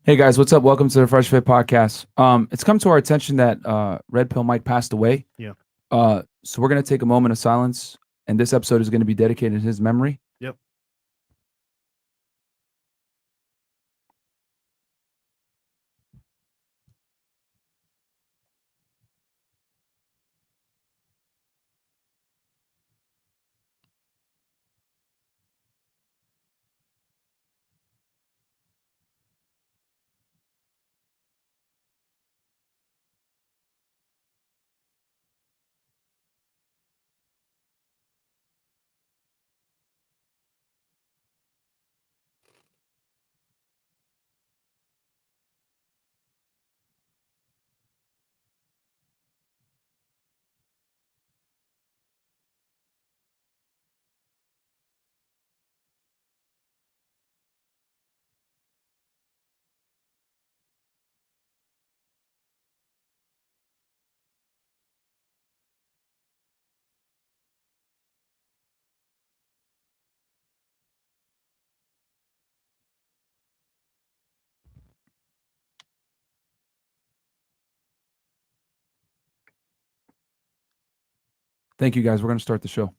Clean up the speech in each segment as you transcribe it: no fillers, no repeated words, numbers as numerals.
Hey guys, what's up? Welcome to the Freshandfit podcast. It's come to our attention that Red Pill Mike passed away. Yeah. So we're gonna take a moment of silence, and this episode is going to be dedicated to his memory. Yep. Thank you guys. We're gonna start the show.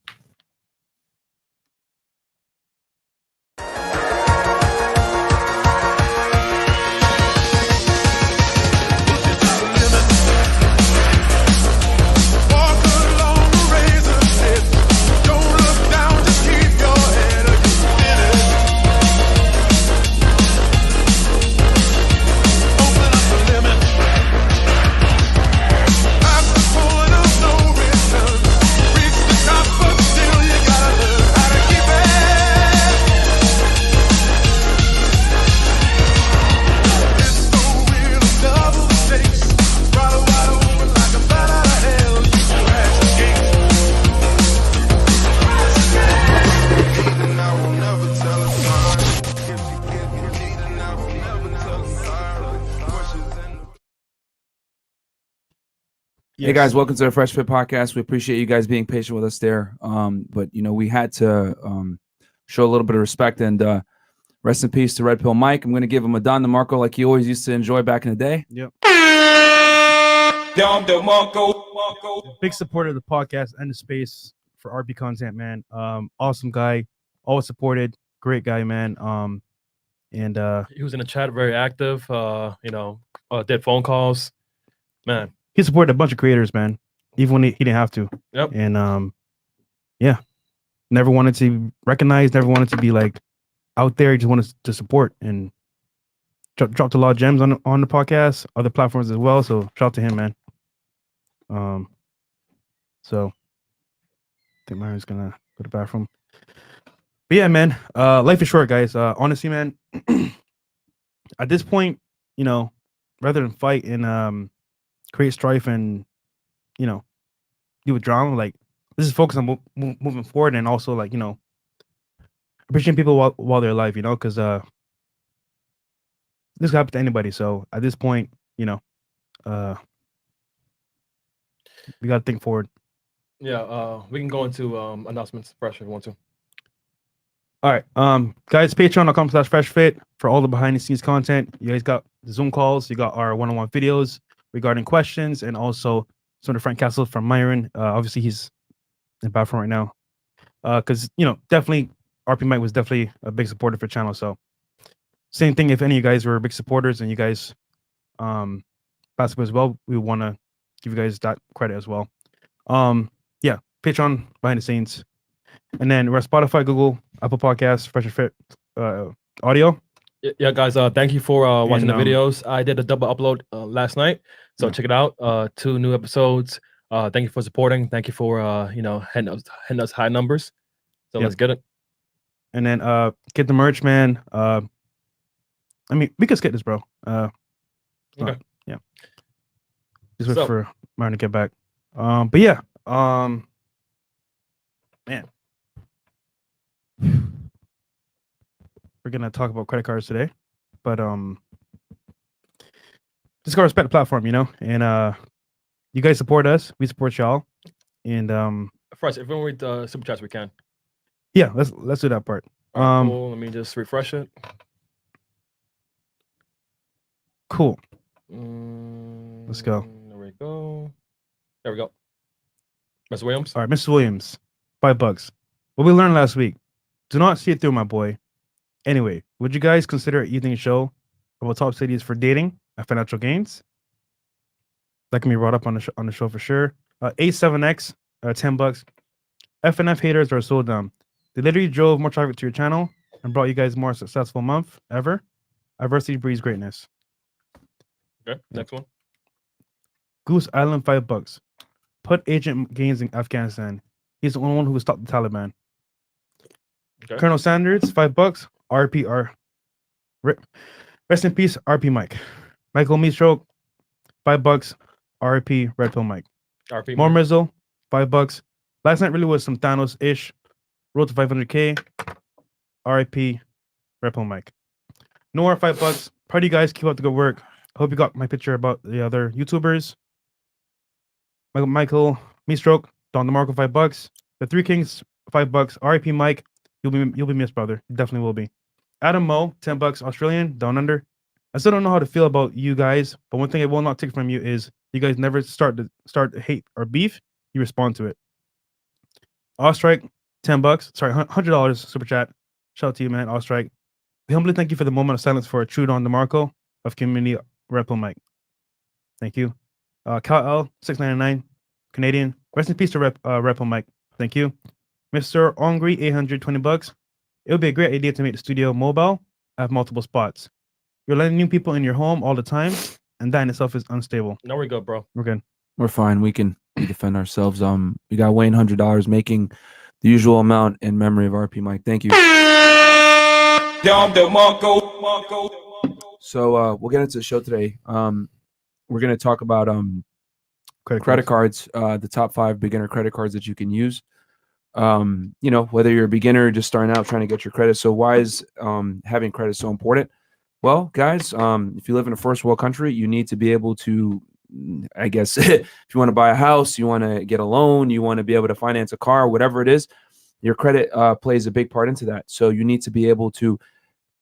Hey guys, welcome to the Fresh Fit podcast. We appreciate you guys being patient with us there. But we had to show a little bit of respect and rest in peace to Red Pill Mike. I'm going to give him a Don DeMarco like he always used to enjoy back in the day. Yep. Don DeMarco. Big supporter of the podcast and the space for RP content, man. Awesome guy, always supported. Great guy, man. And He was in the chat, very active. Did phone calls, man. he supported a bunch of creators, man, even when he didn't have to. Yep. And yeah, never wanted to be recognized, never wanted to be like out there. He just wanted to support and dropped a lot of gems on the podcast, other platforms as well. So shout out to him, man. So I think Marion's gonna go to the bathroom. But yeah, man, life is short, guys. Honestly, man, at this point, rather than fight and create strife and do a drama, like this is focused on moving forward and also like appreciating people while they're alive, because this could happen to anybody. So at this point, we got to think forward. Yeah, we can go into announcements fresh if you want to. All right, guys, patreon.com/freshfit for all the behind the scenes content. You guys got the Zoom calls, you got our one-on-one videos regarding questions, and also some of the Frank Castles from Myron. Obviously, he's in the bathroom right now. Because definitely RP Mike was definitely a big supporter for the channel. So same thing. If any of you guys were big supporters and you guys passed away as well, we want to give you guys that credit as well. Yeah, Patreon behind the scenes. And then we're at Spotify, Google, Apple Podcasts, Freshandfit audio. Yeah, guys. Thank you for watching And, the videos. I did a double upload last night, so Yeah. check it out. 2 new episodes. Thank you for supporting. Thank you for hitting us high numbers. So Yep. let's get it. And then get the merch, man. I mean, we can skip this, bro. Okay. Yeah. Just wait So- for Martin to get back. But yeah, man. We're gonna talk about credit cards today. But just gotta respect the platform, and you guys support us, we support y'all. And Fresh. If we want to read the super chats, we can. yeah, let's do that part. All right, cool. Let me just refresh it. Cool. Let's go. There we go. There we go. Mr. Williams. All right, Mr. Williams, $5. What we learned last week. Do not see it through, my boy. Anyway, would you guys consider an evening show about top cities for dating and financial gains? That can be brought up on the show for sure. A7X, $10. FNF haters are so dumb. They literally drove more traffic to your channel and brought you guys more successful month ever. Adversity breeds greatness. Okay, next one. Goose Island, $5. Put Agent Gaines in Afghanistan. He's the only one who will stop the Taliban. Okay. Colonel Sanders, $5. RPR. Rest in peace, RP Mike. Michael Meestroke, $5. RP Red Pill Mike. RP. More Mizzle, $5. Last night really was some Thanos-ish. Road to 500K. RIP Red Pill Mike. Noah, $5. Party guys, keep up the good work. Hope you got my picture about the other YouTubers. Michael Meestroke, Don DeMarco, $5. The Three Kings, $5. RIP Mike, you'll be missed, brother. You definitely will be. Adam Mo, $10 Australian, down under. I still don't know how to feel about you guys, but one thing I will not take from you is you guys never start hate or beef. You respond to it. Ostrike, $10. Sorry, $100 super chat. Shout out to you, man. Ostrike. We humbly thank you for the moment of silence for a true Don DeMarco of Community Red Mike. Thank you. Cal L, $6.99 Canadian. Rest in peace to Red Mike. Thank you. Mr. Ongri, $820. It would be a great idea to make the studio mobile. Have multiple spots. You're letting new people in your home all the time, and that in itself is unstable. No, we're good, bro. We're good. We're fine. We can defend ourselves. We got Wayne $100 making the usual amount in memory of RP Mike. Thank you. So we'll get into the show today. We're going to talk about credit cards, the top 5 beginner credit cards that you can use. Whether you're a beginner just starting out trying to get your credit. So why is having credit so important? Well, guys, if you live in a first world country, you need to be able to, I guess, if you want to buy a house, you want to get a loan, you want to be able to finance a car, whatever it is, your credit plays a big part into that. So you need to be able to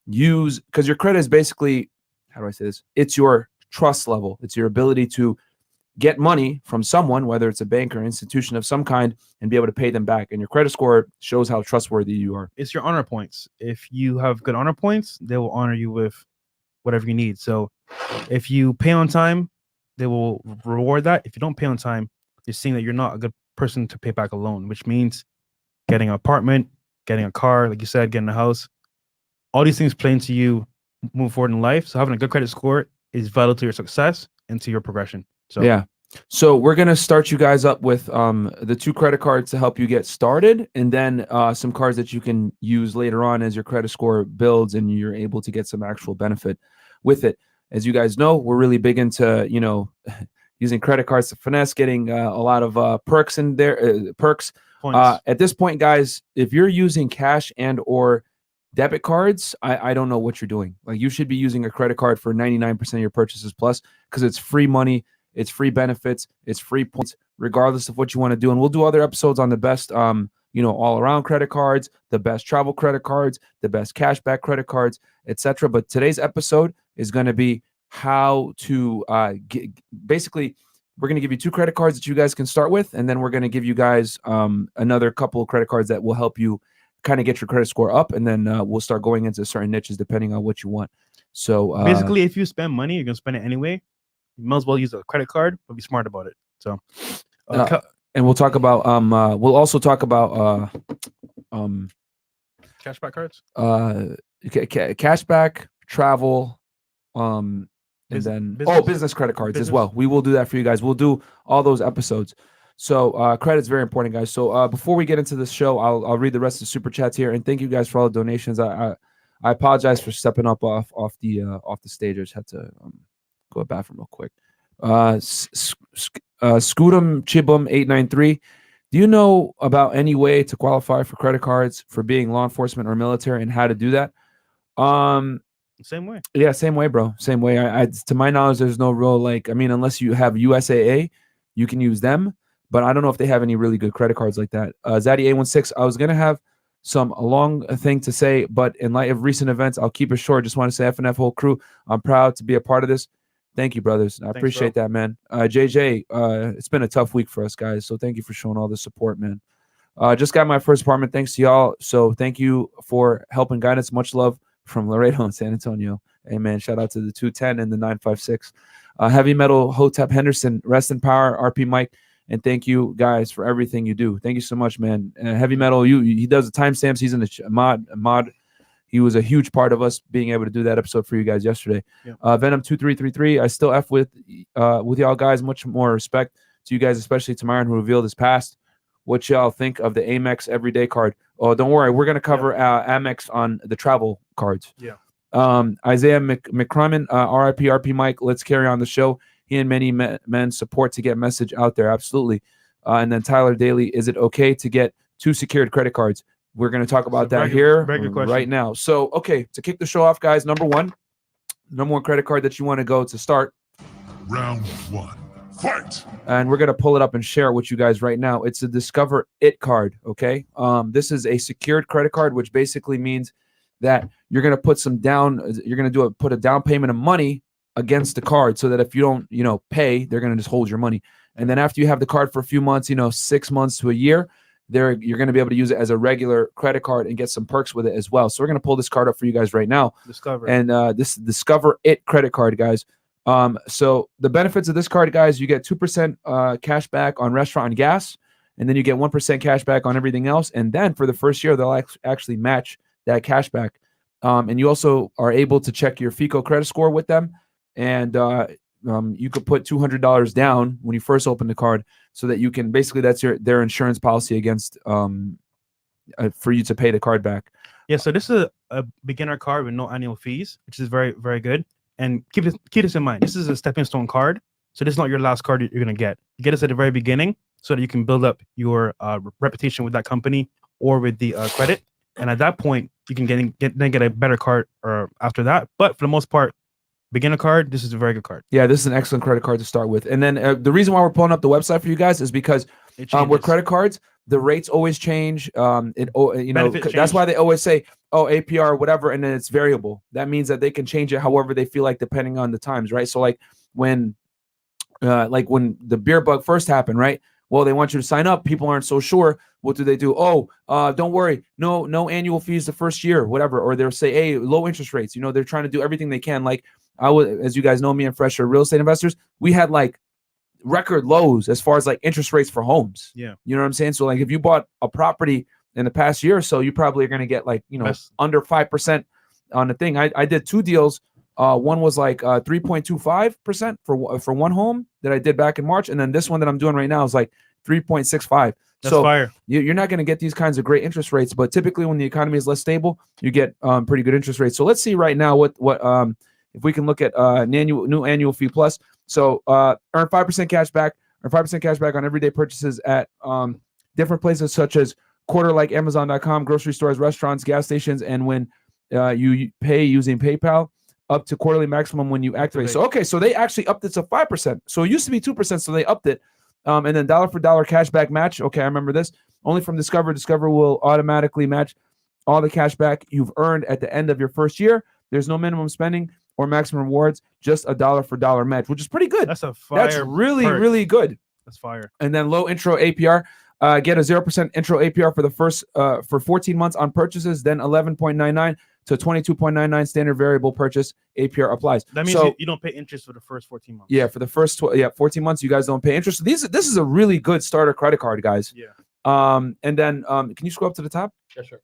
use, because your credit is basically, how do I say this? It's your trust level. It's your ability to get money from someone, whether it's a bank or institution of some kind, and be able to pay them back. And your credit score shows how trustworthy you are. It's your honor points. If you have good honor points, they will honor you with whatever you need. So if you pay on time, they will reward that. If you don't pay on time, you're seeing that you're not a good person to pay back a loan, which means getting an apartment, getting a car, like you said, getting a house. All these things play into you move forward in life. So having a good credit score is vital to your success and to your progression. So yeah. So we're going to start you guys up with the 2 credit cards to help you get started, and then some cards that you can use later on as your credit score builds and you're able to get some actual benefit with it. As you guys know, we're really big into, using credit cards to finesse, getting a lot of perks in there, perks. At this point, guys, if you're using cash and or debit cards, I don't know what you're doing. Like, you should be using a credit card for 99% of your purchases plus, because it's free money. It's free benefits. It's free points, regardless of what you want to do. And we'll do other episodes on the best, all around credit cards, the best travel credit cards, the best cashback credit cards, etc. But today's episode is going to be how to basically, we're going to give you 2 credit cards that you guys can start with. And then we're going to give you guys another couple of credit cards that will help you kind of get your credit score up. And then we'll start going into certain niches depending on what you want. So basically, if you spend money, you're going to spend it anyway. You might as well use a credit card, but be smart about it. So, and we'll talk about we'll also talk about cashback cards, cashback, travel, and then business credit cards as well. We will do that for you guys. We'll do all those episodes. So credit's very important, guys. So before we get into this show, I'll read the rest of the super chats here, and thank you guys for all the donations. I apologize for stepping up off the stage. I just had to go to the bathroom real quick. Scootum Chibum 893. Do you know about any way to qualify for credit cards for being law enforcement or military, and how to do that? Same way. Yeah, same way, bro. Same way. I to my knowledge, there's no real unless you have USAA, you can use them, but I don't know if they have any really good credit cards like that. Zaddy A16. I was gonna have a long thing to say, but in light of recent events, I'll keep it short. Just want to say, FNF whole crew, I'm proud to be a part of this. Thank you, brothers. I appreciate that, man. JJ, it's been a tough week for us guys, so thank you for showing all the support, man. Just got my first apartment. Thanks to y'all. So thank you for helping guidance. Much love from Laredo and San Antonio. Amen. Shout out to the 210 and the 956. Heavy Metal, Hotep Henderson, Rest in Power, RP Mike, and thank you guys for everything you do. Thank you so much, man. Heavy Metal, he does the timestamps. He's in the mod. He was a huge part of us being able to do that episode for you guys yesterday. Yeah. Venom 2333. I still F with y'all guys. Much more respect to you guys, especially to Myron, who revealed his past. What y'all think of the Amex Everyday card? Oh, don't worry. We're going to cover Amex on the travel cards. Yeah. Isaiah McCrimmon, RIP, RP Mike. Let's carry on the show. He and many men support to get message out there. Absolutely. And then Tyler Daly, is it okay to get 2 secured credit cards? We're going to talk about that here right now. So, okay, to kick the show off, guys, number one credit card that you want to go to start. Round 1. Fight! And we're going to pull it up and share it with you guys right now. It's a Discover It card, okay? This is a secured credit card, which basically means that you're going to put put a down payment of money against the card so that if you don't, pay, they're going to just hold your money. And then after you have the card for a few months, 6 months to a year, you're going to be able to use it as a regular credit card and get some perks with it as well. So we're going to pull this card up for you guys right now. This Discover It credit card, guys. So the benefits of this card, guys, you get 2% cash back on restaurant and gas, and then you get 1% cash back on everything else. And then for the first year, they'll actually match that cash back. And you also are able to check your FICO credit score with them. And you could put $200 down when you first open the card so that you can basically that's their insurance policy against for you to pay the card back. Yeah, so this is a beginner card with no annual fees, which is very, very good. And keep this in mind. This is a stepping stone card. So this is not your last card you're going to get. You get this at the very beginning so that you can build up your reputation with that company or with the credit. And at that point, you can get a better card or after that. But for the most part, beginner card, this is a very good card. Yeah, this is an excellent credit card to start with. And then the reason why we're pulling up the website for you guys is because with credit cards, the rates always change. That's why they always say, APR, whatever, and then it's variable. That means that they can change it however they feel like, depending on the times, right? So like when the beer bug first happened, right? Well, they want you to sign up. People aren't so sure. What do they do? Don't worry. No annual fees the first year, whatever. Or they'll say, hey, low interest rates. They're trying to do everything they can. Like as you guys know, me and Fresh are real estate investors. We had like record lows as far as like interest rates for homes. Yeah. You know what I'm saying? So like if you bought a property in the past year or so, you probably are going to get like, under 5% on the thing. I did 2 deals. One was like 3.25% for one home that I did back in March. And then this one that I'm doing right now is like 3.65. That's fire. You're not going to get these kinds of great interest rates, but typically when the economy is less stable, you get pretty good interest rates. So let's see right now what if we can look at new annual fee plus. So earn 5% cash back on everyday purchases at different places such as Quarter like Amazon.com, grocery stores, restaurants, gas stations, and when you pay using PayPal, up to quarterly maximum when you activate. So they actually upped it to 5%. So it used to be 2%, so they upped it. And then dollar for dollar cashback match. Okay, I remember this. Only from Discover. Discover will automatically match all the cash back you've earned at the end of your first year. There's no minimum spending or maximum rewards, just a dollar for dollar match, which is pretty good. That's a fire. That's really, really good. That's fire. And then low intro APR. Get a 0% intro APR for the first for 14 months on purchases, then 11.99 to 22.99 standard variable purchase APR applies. That means you don't pay interest for the first 14 months. Yeah, for the first 14 months, you guys don't pay interest. So this is a really good starter credit card, guys. Yeah. And then can you scroll up to the top? Yeah, sure.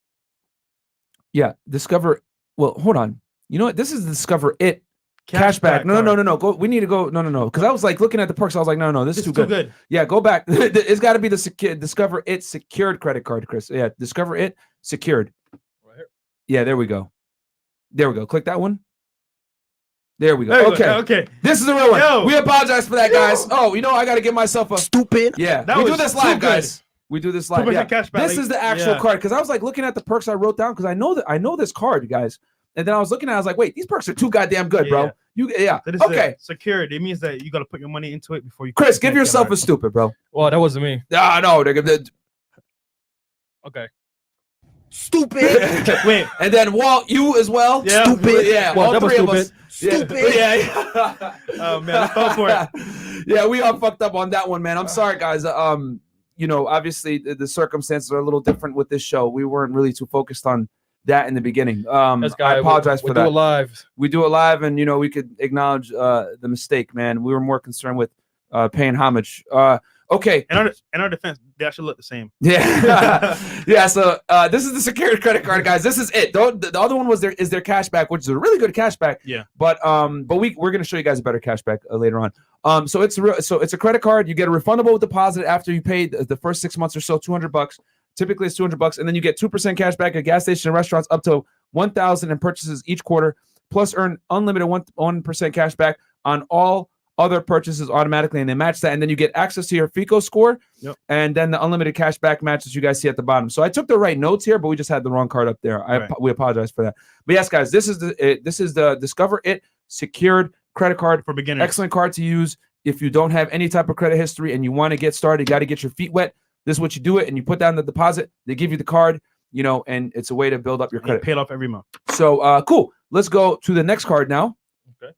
Yeah, Discover. Well, hold on. You know what? This is Discover It. Cashback. No. Go. We need to go. No. Because I was like looking at the perks. I was like, no. This is too good. Yeah, go back. It's got to be the Discover It secured credit card, Chris. Yeah, Discover It secured. Right here. Yeah, there we go. Click that one. There we go. Okay. This is the real one. Yo. We apologize for that, guys. Oh, I got to give myself a stupid. Yeah, we do this live, guys. We do this live. Yeah. This is the actual card because I was like looking at the perks I wrote down because I know this card, guys. And then I was looking at it, I was like, wait, these perks are too goddamn good, bro. Okay. Secured. It means that you got to put your money into it before you. Chris, give yourself a stupid, bro. Well, that wasn't me. No. Okay. Stupid. Wait. And then Walt, you as well. Yeah. Stupid. Yeah. Well, all that was three of stupid. us. Stupid. Yeah. Oh man, I fell for it. Yeah, we all fucked up on that one, man. I'm sorry, guys. Obviously the circumstances are a little different with this show. We weren't really too focused on that in the beginning. I apologize for that. We do it live. We do it live, and we could acknowledge the mistake, man. We were more concerned with paying homage. Okay. In our defense, they actually look the same. Yeah. Yeah. So this is the secured credit card, guys. This is it. The other one is their cashback, which is a really good cashback. Yeah. But we're gonna show you guys a better cashback later on. So it's a credit card. You get a refundable deposit after you pay the first 6 months or so, $200. Typically it's $200, and then you get 2% cash back at gas stations and restaurants up to $1,000 in purchases each quarter, plus earn unlimited 1% cash back on all other purchases automatically, and they match that, and then you get access to your FICO score. Yep. And then the unlimited cash back matches you guys see at the bottom. So I took the right notes here, but we just had the wrong card up there. We apologize for that. But yes, guys, this is the Discover It secured credit card for beginners. Excellent card to use if you don't have any type of credit history and you want to get started. You got to get your feet wet. This is what you do it, and you put down the deposit. They give you the card, and it's a way to build up your credit. Pay it off every month. So cool. Let's go to the next card now. Okay.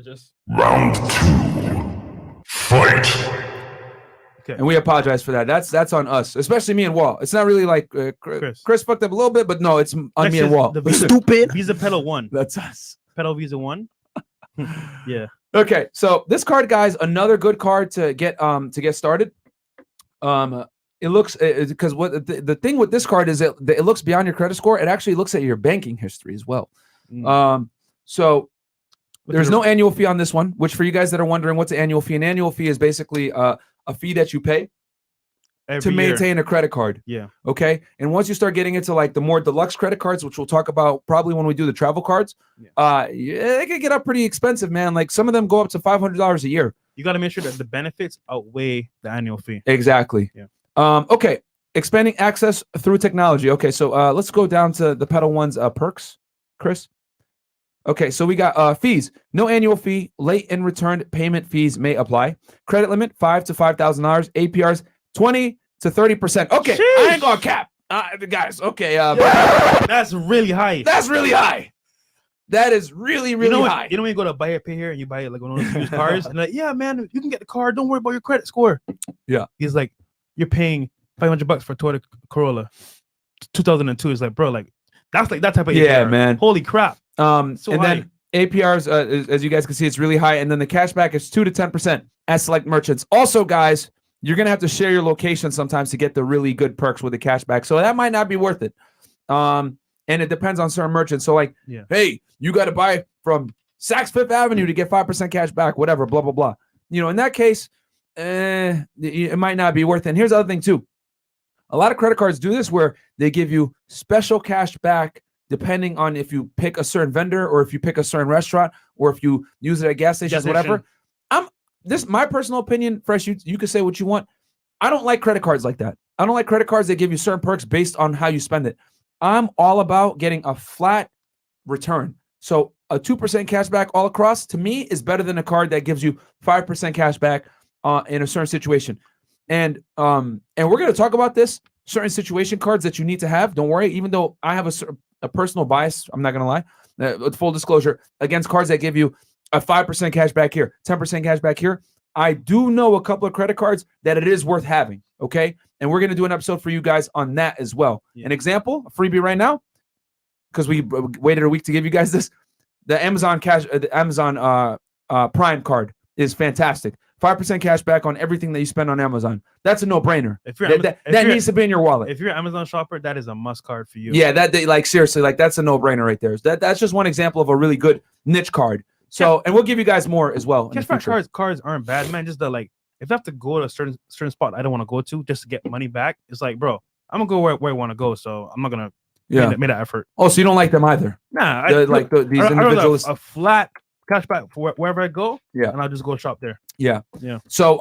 Just Round 2. Fight. Okay. And we apologize for that. That's on us, especially me and Wall. It's not really like Chris fucked up a little bit, but no, it's on Next me and is Wall. the Visa, Stupid. Visa Petal 1. That's us. Petal Visa 1. Yeah. Okay, so this card, guys, another good card to get started. It looks because what the thing with this card is it looks beyond your credit score. It actually looks at your banking history as well. So there's no annual fee on this one, which for you guys that are wondering what's an annual fee, is basically a fee that you pay to maintain a credit card. Yeah. Okay. And once you start getting into like the more deluxe credit cards, which we'll talk about probably when we do the travel cards, they can get up pretty expensive, man. Like some of them go up to $500 a year. You got to make sure that the benefits outweigh the annual fee. Exactly. Yeah. Okay. Expanding access through technology. Okay. So let's go down to the Petal One's perks, Chris. Okay, so we got fees. No annual fee. Late and returned payment fees may apply. Credit limit $5,000 to $5,000. APRs 20 to 30%. Okay, Sheesh. I ain't gonna cap, guys. Okay, That's really high. that's really high. That is really high. You know when you go to buy a pay here and you buy it like one of those used cars, and like, yeah, man, you can get the car. Don't worry about your credit score. Yeah, he's like, you're paying $500 for a Toyota Corolla, 2002. It's like, bro, like that's like that type of APR. Man. Holy crap. And then APRs, as you guys can see, it's really high. And then the cashback is 2 to 10% at select merchants. Also, guys, you're gonna have to share your location sometimes to get the really good perks with the cashback. So that might not be worth it. And it depends on certain merchants. So like, hey, you got to buy from Saks Fifth Avenue to get 5% cash back, whatever, blah, blah, blah. In that case, it might not be worth it. And here's the other thing too. A lot of credit cards do this where they give you special cash back depending on if you pick a certain vendor or if you pick a certain restaurant or if you use it at gas stations, whatever. My personal opinion, Fresh, you can say what you want. I don't like credit cards like that. I don't like credit cards that give you certain perks based on how you spend it. I'm all about getting a flat return. So a 2% cash back all across, to me, is better than a card that gives you 5% cash back in a certain situation. And we're going to talk about this, certain situation cards that you need to have. Don't worry, even though I have a personal bias, I'm not going to lie, with full disclosure, against cards that give you a 5% cash back here, 10% cash back here. I do know a couple of credit cards that it is worth having, okay? And we're going to do an episode for you guys on that as well. Yeah. An example, a freebie right now, because we waited a week to give you guys this. The Amazon Prime card is fantastic. 5% cash back on everything that you spend on Amazon. That's a no-brainer. That needs to be in your wallet. If you're an Amazon shopper, that is a must card for you. Yeah, seriously, that's a no-brainer right there. That's just one example of a really good niche card. So, and we'll give you guys more as well. Cashback cards aren't bad, man. Just if I have to go to a certain spot I don't want to go to just to get money back, it's like, bro, I'm gonna go where I want to go, so I'm not gonna make that effort. Oh, so you don't like them either? Nah, these individuals. A flat cashback for wherever I go. Yeah, and I'll just go shop there. Yeah. So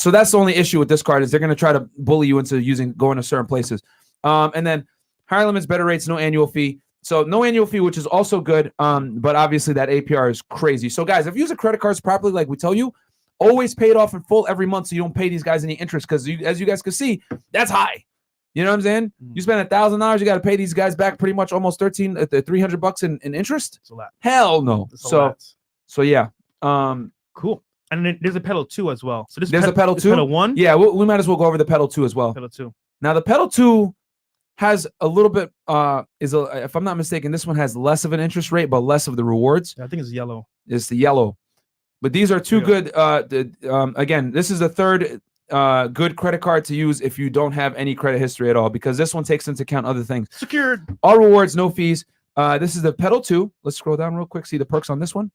that's the only issue with this card is they're gonna try to bully you into going to certain places. And then higher limits, better rates, no annual fee. So no annual fee, which is also good. But obviously that APR is crazy. So guys, if you use the credit cards properly, like we tell you, always pay it off in full every month so you don't pay these guys any interest. Because as you guys can see, that's high. You know what I'm saying? You spend $1,000, you got to pay these guys back pretty much almost $300 in interest. It's a lot. Hell no. It's a lot. So yeah. Cool. And then there's a Petal 2 as well. So There's a Petal 2? Petal 1? Yeah, we might as well go over the Petal 2 as well. Petal 2. Now the Petal 2 has a little bit if I'm not mistaken, this one has less of an interest rate but less of the rewards. I think it's yellow. It's the yellow. But these are two good again, this is the third good credit card to use if you don't have any credit history at all, because this one takes into account other things. Secured. All rewards, no fees. This is the Petal 2. Let's scroll down real quick, see the perks on this one.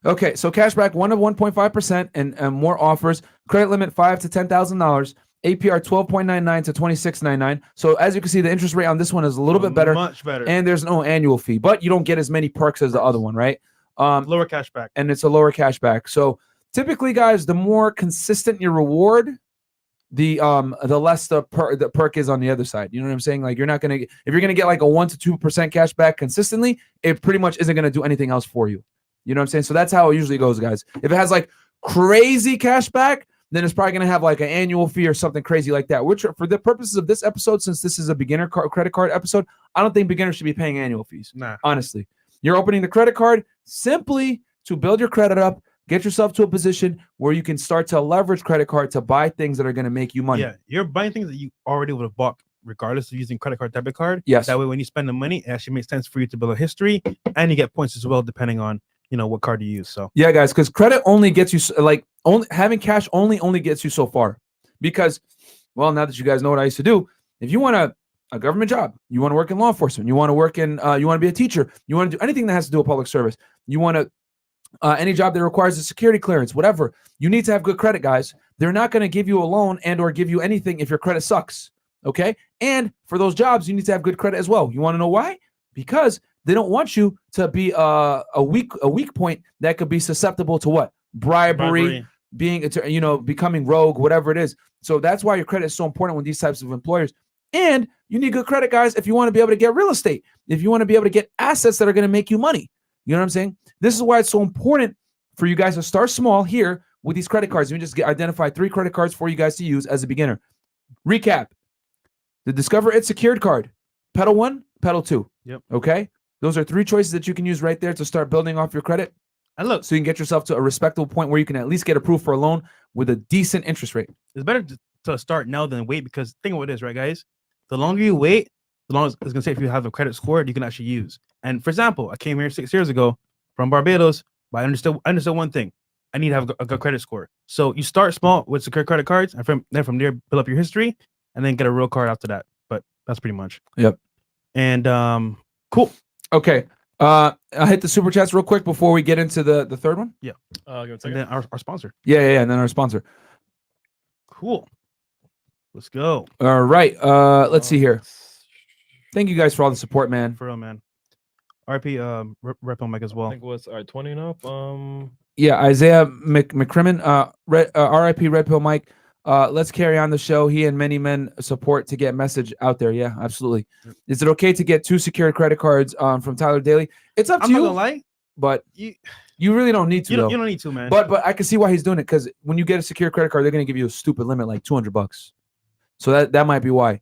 Okay, so cashback 1 to 1.5% and more offers. Credit limit $5,000 to $10,000. APR 12.99 to 26.99. So as you can see, the interest rate on this one is a little bit better. Much better. And there's no annual fee, but you don't get as many perks as the other one, right? Lower cashback. And it's a lower cashback. So typically, guys, the more consistent your reward, the less the perk is on the other side. You know what I'm saying? Like, you're not gonna, if you're gonna get like a 1 to 2% cashback consistently, it pretty much isn't gonna do anything else for you. You know what I'm saying? So that's how it usually goes, guys. If it has like crazy cashback, then it's probably gonna have like an annual fee or something crazy like that. Which, for the purposes of this episode, since this is a beginner credit card episode, I don't think beginners should be paying annual fees. Nah. Honestly, you're opening the credit card simply to build your credit up. Get yourself to a position where you can start to leverage credit card to buy things that are going to make you money. Yeah, you're buying things that you already would have bought regardless of using credit card, debit card. Yes. That way, when you spend the money, it actually makes sense for you to build a history, and you get points as well, depending on what card you use. So yeah, guys, because credit only gets you having cash only gets you so far. Because, well, now that you guys know what I used to do, if you want a government job, you want to work in law enforcement, you want to work in, you want to be a teacher, you want to do anything that has to do with public service, you want to. Any job that requires a security clearance, whatever, you need to have good credit, guys. They're not going to give you a loan and or give you anything if your credit sucks, okay? And for those jobs, you need to have good credit as well. You want to know why? Because they don't want you to be a weak point that could be susceptible to what? Bribery. Being, becoming rogue, whatever it is. So that's why your credit is so important with these types of employers. And you need good credit, guys, if you want to be able to get real estate, if you want to be able to get assets that are going to make you money. You know what I'm saying? This is why it's so important for you guys to start small here with these credit cards. We just identify 3 credit cards for you guys to use as a beginner. Recap: the Discover It secured card, Petal 1, Petal 2. Yep. Okay? Those are 3 choices that you can use right there to start building off your credit. And look, so you can get yourself to a respectable point where you can at least get approved for a loan with a decent interest rate. It's better to start now than wait, because think of what it is, right, guys? The longer you wait, the longer it's going to say if you have a credit score you can actually use. And for example, I came here 6 years ago from Barbados, but I understood one thing. I need to have a good credit score. So you start small with secured credit cards, and from there build up your history, and then get a real card after that. But that's pretty much. Yep. And cool. Okay. I'll hit the super chats real quick before we get into the third one. Yeah. Give it a And second. then our sponsor. Yeah, and then our sponsor. Cool. Let's go. All right. Let's see here. Thank you guys for all the support, man. For real, man. RP rep on Mike as I well. think it was 20 and up. Yeah, Isaiah McCrimmon, RIP Red Pill Mike. Let's carry on the show. He and many men support to get message out there. Yeah, absolutely. Yep. Is it okay to get 2 secured credit cards from Tyler Daly? It's up to I'm you. not gonna lie, But you really don't need to. you don't need to, man. But I can see why he's doing it, because when you get a secure credit card, they're gonna give you a stupid limit like $200. So that might be why.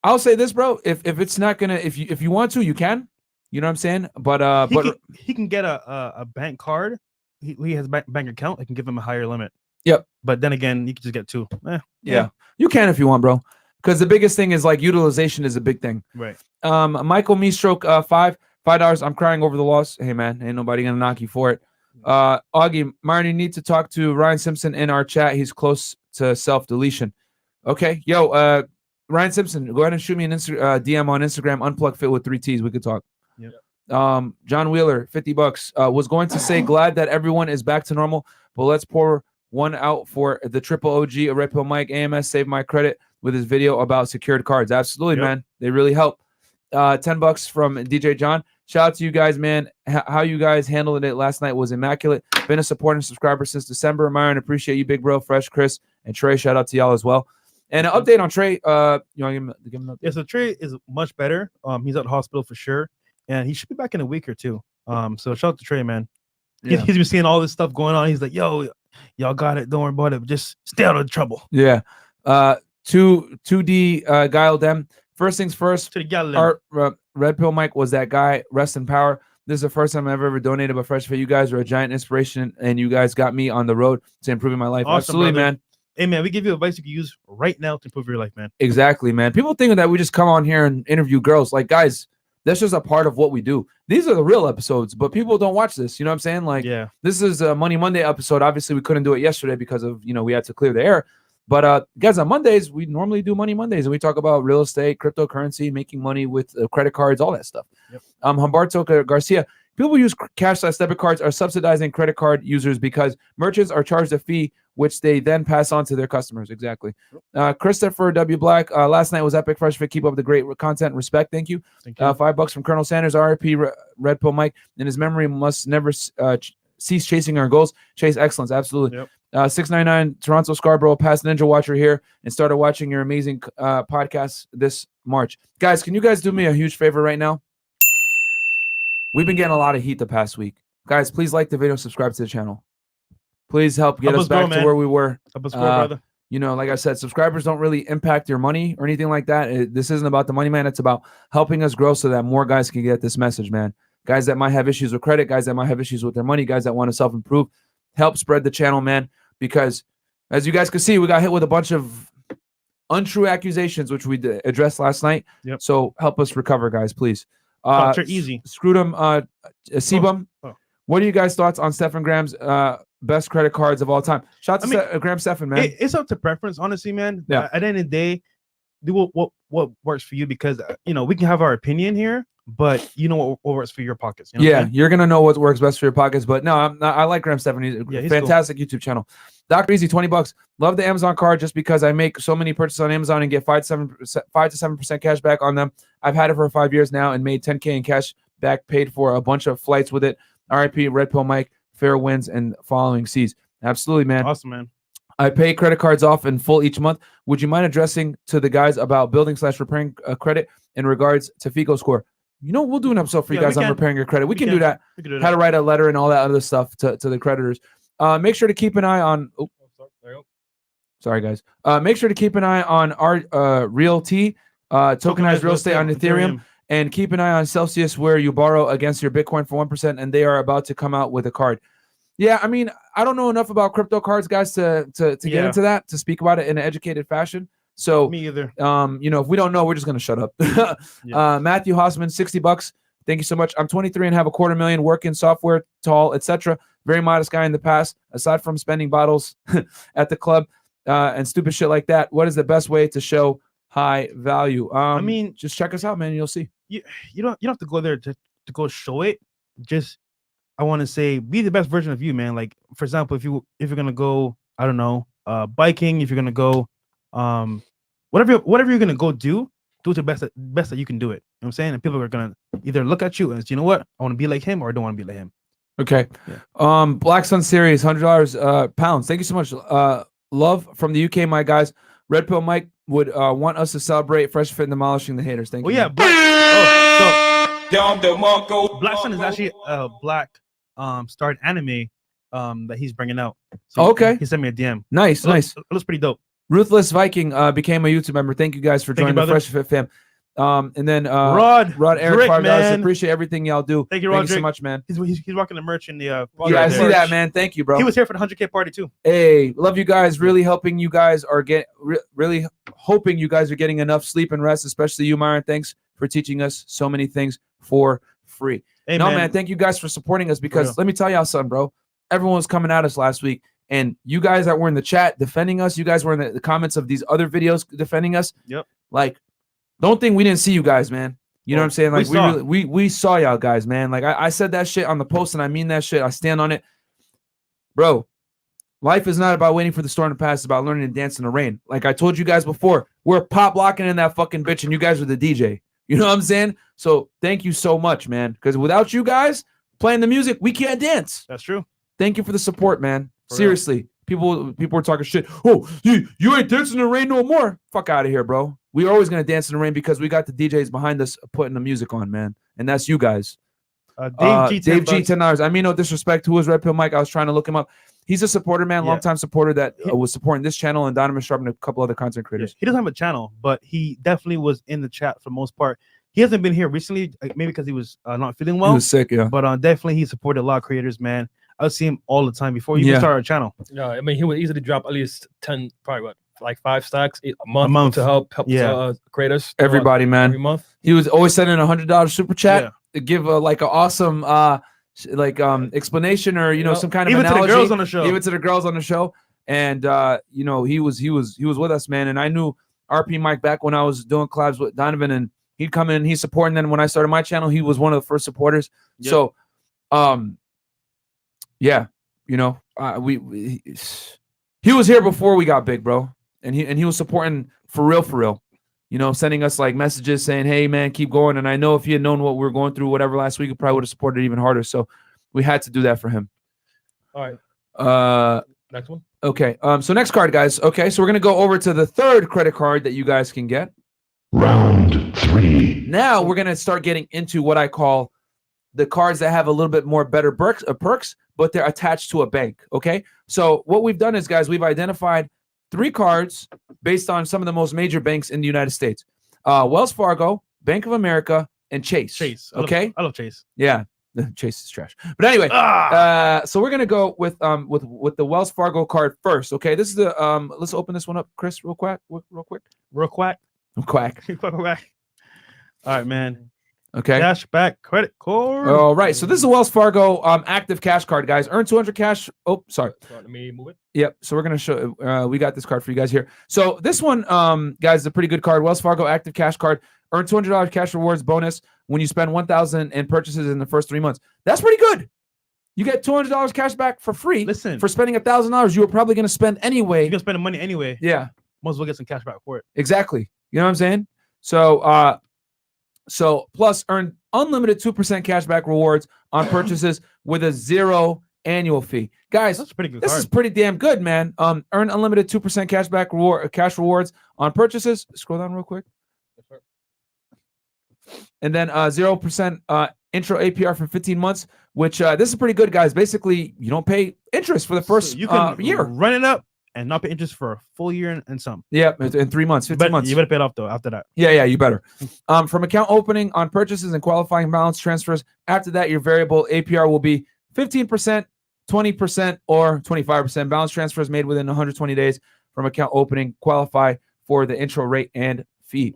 I'll say this, bro. If it's not gonna, if you want to, you can. You know what I'm saying? But he can get a bank card. He has a bank account. I can give him a higher limit. Yep. But then again, you can just get 2. Yeah, you can if you want, bro. Because the biggest thing is like utilization is a big thing. Right. Michael Meestroke, $5. I'm crying over the loss. Hey man, ain't nobody gonna knock you for it. Augie, Martin, you need to talk to Ryan Simpson in our chat. He's close to self-deletion. Okay, yo, Ryan Simpson, go ahead and shoot me an DM on Instagram. Unplug Fit with 3 T's. We could talk. Yep. John Wheeler, $50. Was going to say glad that everyone is back to normal, but let's pour one out for the triple OG, a Red Pill Mike. AMS saved my credit with his video about secured cards. Absolutely, man. They really help. $10 from DJ John. Shout out to you guys, man. How you guys handled it last night was immaculate. Been a supporting subscriber since December. Myron, appreciate you, big bro. Fresh, Chris, and Trey. Shout out to y'all as well. And an update on Trey. You want to give him an update? Yeah, so Trey is much better. He's at the hospital for sure, and he should be back in a week or 2. So shout out to Trey, man. Yeah. He's been seeing all this stuff going on. He's like, yo, y'all got it. Don't worry about it. Just stay out of trouble. Yeah. 2D Guile Dem. First things first, To the gallon. our Red Pill Mike was that guy. Rest in power. This is the first time I've ever donated, but Fresh Fit, you guys are a giant inspiration, and you guys got me on the road to improving my life. Awesome, Absolutely, brother. man. Hey, man, we give you advice you can use right now to improve your life, man. Exactly, man. People think that we just come on here and interview girls. Like, guys, that's just a part of what we do. These are the real episodes, but people don't watch this. You know what I'm saying? Like, Yeah. this is a Money Monday episode. Obviously, we couldn't do it yesterday because of, we had to clear the air. But guys, on Mondays, we normally do Money Mondays, and we talk about real estate, cryptocurrency, making money with credit cards, all that stuff. Yep. Humberto Garcia, people who use cash/debit cards are subsidizing credit card users because merchants are charged a fee, which they then pass on to their customers. Exactly. Christopher W. Black, last night was epic. Fresh Fit, keep up the great content. Respect. Thank you. Thank you. $5 from Colonel Sanders, RIP Red Pill Mike. And his memory must never cease chasing our goals. Chase excellence. Absolutely. Yep. 699 Toronto Scarborough, past Ninja Watcher here, and started watching your amazing podcast this March. Guys, can you guys do me a huge favor right now? We've been getting a lot of heat the past week. Guys, please like the video, subscribe to the channel. Please help get Help us us grow, back to man. where we were. Help us grow, brother. Like I said, subscribers don't really impact your money or anything like that. This isn't about the money, man. It's about helping us grow so that more guys can get this message, man. Guys that might have issues with credit, guys that might have issues with their money, guys that want to self-improve, help spread the channel, man. Because as you guys can see, we got hit with a bunch of untrue accusations, which we addressed last night. Yep. So help us recover, guys, please. Thoughts are easy. Screwdum, Sebum. Oh. What are you guys' thoughts on Stephen Graham's best credit cards of all time? Shout out to Graham Stephen, man. It's up to preference, honestly, man. Yeah. At the end of the day, do what works for you, because we can have our opinion here, but what works for your pockets. You know what I'm saying? You're gonna know what works best for your pockets. But no, I like Graham Stephan. He's he's fantastic YouTube channel. Dr. Easy, $20. Love the Amazon card just because I make so many purchases on Amazon and get 5 to 7% cash back on them. I've had it for 5 years now and made $10K in cash back, paid for a bunch of flights with it. RIP Red Pill Mike, fair winds and following seas. Absolutely, man. Awesome, man. I pay credit cards off in full each month. Would you mind addressing to the guys about building/repairing credit in regards to FICO score? We'll do an episode for you guys on repairing your credit. We can do that. We can do How that. to write a letter and all that other stuff to the creditors. Make sure to keep an eye on. Oh, sorry, guys. Make sure to keep an eye on our Realty, tokenized real estate on Ethereum, and keep an eye on Celsius, where you borrow against your Bitcoin for 1%, and they are about to come out with a card. Yeah, I mean, I don't know enough about crypto cards, guys, to get into that, to speak about it in an educated fashion. So, Me either. if we don't know, we're just gonna shut up. Matthew Hossman, $60. Thank you so much. I'm 23 and have $250,000 working software, tall, etc. Very modest guy in the past. Aside from spending bottles at the club and stupid shit like that, what is the best way to show high value? Just check us out, man. You'll see. You don't have to go there to go show it. Just, I want to say, be the best version of you, man. Like, for example, if you're gonna go, I don't know, biking, if you're gonna go, whatever you're gonna go do it the best that you can do it. You know what I'm saying? And people are gonna either look at you and say, you know what, I want to be like him, or I don't want to be like him. Okay. Yeah. Black Sun Series, $100 pounds. Thank you so much. Love from the UK, my guys. Red Pill Mike would want us to celebrate Fresh Fit and demolishing the haters. Thank you. Yeah, Black Sun is actually a black starred anime that he's bringing out. So okay. He sent me a DM. Nice. It looks pretty dope. Ruthless Viking became a YouTube member. Thank you guys for joining the Fresh Fit fam. And then Rod Eric Drake, $5. man. Appreciate everything y'all do. Thank you, Rod. So much, man. He's rocking the merch in the yeah, I see that, man. Thank you, bro. He was here for the 100K party too. Hey, love you guys. Really helping you guys are really hoping you guys are getting enough sleep and rest, especially you, Myron. Thanks for teaching us so many things for free. Hey, man, thank you guys for supporting us, because let me tell y'all something, bro. Everyone was coming at us last week, and you guys that were in the chat defending us, you guys were in the comments of these other videos defending us. Yep. Like, don't think we didn't see you guys, man. You know what I'm saying? Like, we saw y'all guys, man. Like, I said that shit on the post, and I mean that shit. I stand on it. Bro, life is not about waiting for the storm to pass. It's about learning to dance in the rain. Like I told you guys before, we're pop locking in that fucking bitch, and you guys are the DJ. You know what I'm saying? So thank you so much, man. Because without you guys playing the music, we can't dance. That's true. Thank you for the support, man. Seriously. People were talking shit. Oh, you ain't dancing in the rain no more. Fuck out of here, bro. We're always gonna dance in the rain because we got the DJs behind us putting the music on, man. And that's you guys. Dave G, Dave G, $10. I mean, no disrespect. Who is Red Pill Mike? I was trying to look him up. He's a supporter, man, Yeah. longtime supporter that was supporting this channel and Donovan Sharp and a couple other content creators. He doesn't have a channel, but he definitely was in the chat for the most part. He hasn't been here recently, maybe because he was not feeling well. He was sick, yeah. But definitely he supported a lot of creators, man. I see him all the time before you even started our channel. Yeah, I mean, he would easily drop at least 10, probably what, like 5 stacks a month to help creators. Everybody, man. Every month. He was always sending $100 super chat to give like an awesome explanation or some kind of even analogy. To the girls on the show. Even to the girls on the show. And he was with us, man. And I knew RP Mike back when I was doing collabs with Donovan, and he'd come in and he's supporting. Then when I started my channel, he was one of the first supporters. Yep. So he was here before we got big, bro. And he was supporting for real. Sending us like messages saying, "Hey man, keep going." And I know if he had known what we were going through, whatever last week, he probably would have supported even harder. So we had to do that for him. All right. Next one. Okay. So next card, guys. Okay, so we're gonna go over to the third credit card that you guys can get. Round 3. Now we're gonna start getting into what I call the cards that have a little bit more better perks, but they're attached to a bank. Okay. So what we've done is, guys, we've identified 3 cards based on some of the most major banks in the United States: Wells Fargo, Bank of America, and Chase. Okay. I love Chase. Yeah. Chase is trash. But anyway, so we're gonna go with the Wells Fargo card first. Okay, this is the let's open this one up, Chris, real quick. Quack. All right, man. Okay. Cashback credit card. All right. So this is a Wells Fargo active cash card, guys. Earn 200 cash. Oh, sorry. Let me move it. Yep. So we're gonna show. We got this card for you guys here. So this one, guys, is a pretty good card. Wells Fargo active cash card. Earn $200 cash rewards bonus when you spend $1,000 in purchases in the first 3 months. That's pretty good. You get $200 cash back for free. Listen, for spending $1,000, you were probably going to spend anyway. You're gonna spend the money anyway. Yeah. Might as well get some cash back for it. Exactly. You know what I'm saying? So, plus earn unlimited 2% cash back rewards on purchases with a 0 annual fee. Guys, that's pretty good. This is pretty damn good, man. Earn unlimited 2% cash back cash rewards on purchases. Scroll down real quick. And then 0% intro APR for 15 months, which this is pretty good, guys. Basically, you don't pay interest for the first so you can year. Run it up and not pay interest for a full year and some. Yeah, in 3 months, 15 months. You better pay it off though after that. Yeah, you better. From account opening on purchases and qualifying balance transfers. After that, your variable APR will be 15%, 20%, or 25%. Balance transfers made within 120 days from account opening qualify for the intro rate and fee,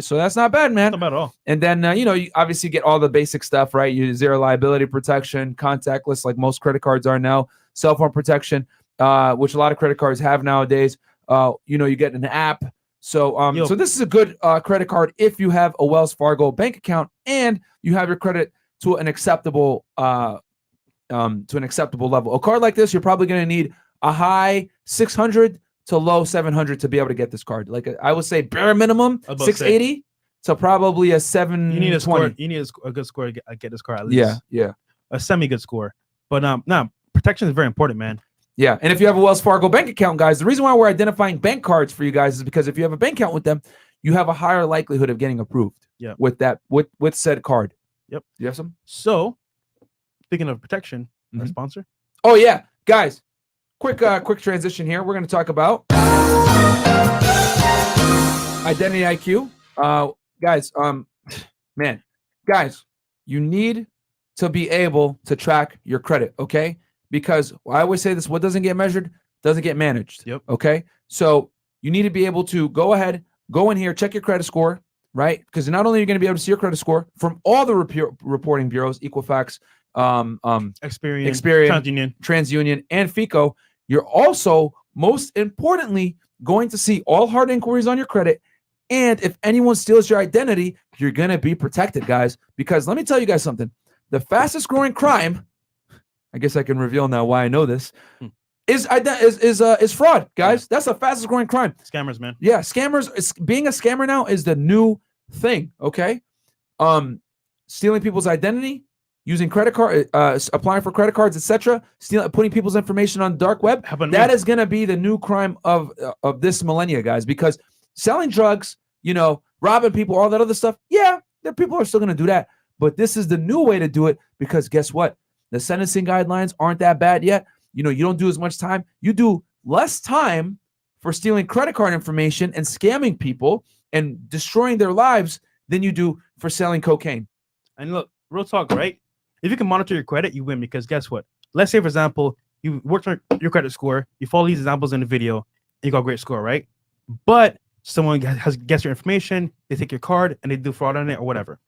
so that's not bad, man. Not bad at all. And then you obviously get all the basic stuff, right? You zero liability protection, contactless, like most credit cards are now, cell phone protection, which a lot of credit cards have nowadays. You get an app. So so this is a good credit card if you have a Wells Fargo bank account and you have your credit to an acceptable level. A card like this, you're probably going to need a high 600 to low 700 to be able to get this card. Like I would say bare minimum 680 to probably a 720. You need a score. You need a good score to get this card at least. Yeah. A semi-good score. But protection is very important, man. Yeah, and if you have a Wells Fargo bank account, guys, the reason why we're identifying bank cards for you guys is because if you have a bank account with them, you have a higher likelihood of getting approved. Yeah. With said card. Yep. You have some? So, speaking of protection, our sponsor. Oh yeah, guys. Quick transition here. We're going to talk about Identity IQ. Guys, you need to be able to track your credit, okay? Because I always say this: what doesn't get measured doesn't get managed. Yep. Okay. So you need to be able to go in here, check your credit score, right? Because not only are you going to be able to see your credit score from all the reporting bureaus, Equifax, Experian, TransUnion, and FICO, you're also, most importantly, going to see all hard inquiries on your credit. And if anyone steals your identity, you're going to be protected, guys. Because let me tell you guys something. The fastest growing crime, I guess I can reveal now why I know this, is fraud, guys. Yeah. That's the fastest growing crime. Scammers, man. Yeah, scammers. Being a scammer now is the new thing, okay? Stealing people's identity, using credit card, applying for credit cards, etc., putting people's information on the dark web. That is going to be the new crime of this millennia, guys. Because selling drugs, robbing people, all that other stuff, yeah, people are still going to do that. but this is the new way to do it because guess what? The sentencing guidelines aren't that bad yet. You don't do as much time. You do less time for stealing credit card information and scamming people and destroying their lives than you do for selling cocaine. And look, real talk, right? If you can monitor your credit, you win because guess what? Let's say, for example, you worked on your credit score, you follow these examples in the video, and you got a great score, right? But someone gets your information, they take your card, and they do fraud on it or whatever.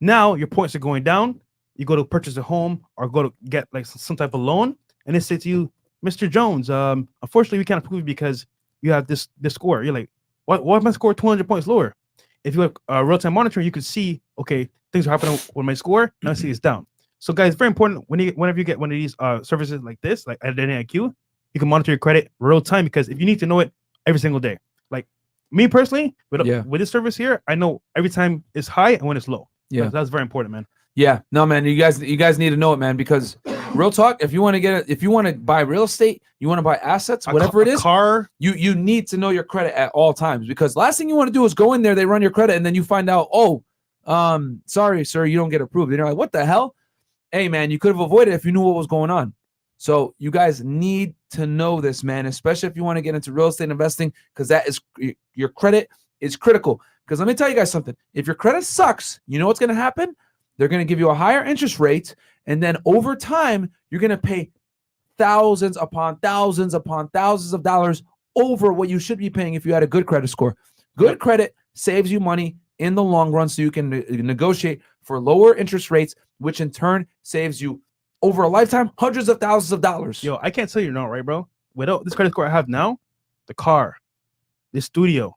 Now your points are going down. You go to purchase a home or go to get like some type of loan, and they say to you, Mr. Jones, unfortunately, we can't approve you because you have this score. You're like, why am I score 200 points lower? If you have real-time monitoring, you could see, okay, things are happening with my score. Now I see it's down. So, guys, it's very important whenever you get one of these services like this, like Identity IQ, you can monitor your credit real time because if you need to know it every single day. Like me personally, with this service here, I know every time it's high and when it's low. Yeah, that's very important, man. Yeah, no, man, you guys need to know it, man, because real talk, if you want to buy real estate, you want to buy assets, whatever it is, car, you need to know your credit at all times because last thing you want to do is go in there, they run your credit, and then you find out, sorry, sir, you don't get approved. And you're like, what the hell? Hey, man, you could have avoided it if you knew what was going on. So you guys need to know this, man, especially if you want to get into real estate investing, because that is your credit is critical. Because let me tell you guys something. If your credit sucks, you know what's going to happen? They're going to give you a higher interest rate, and then over time, you're going to pay thousands upon thousands upon thousands of dollars over what you should be paying if you had a good credit score. Good credit saves you money in the long run, so you can negotiate for lower interest rates, which in turn saves you over a lifetime hundreds of thousands of dollars. Yo, I can't tell you no, right, bro? Without this credit score I have now, the car, the studio,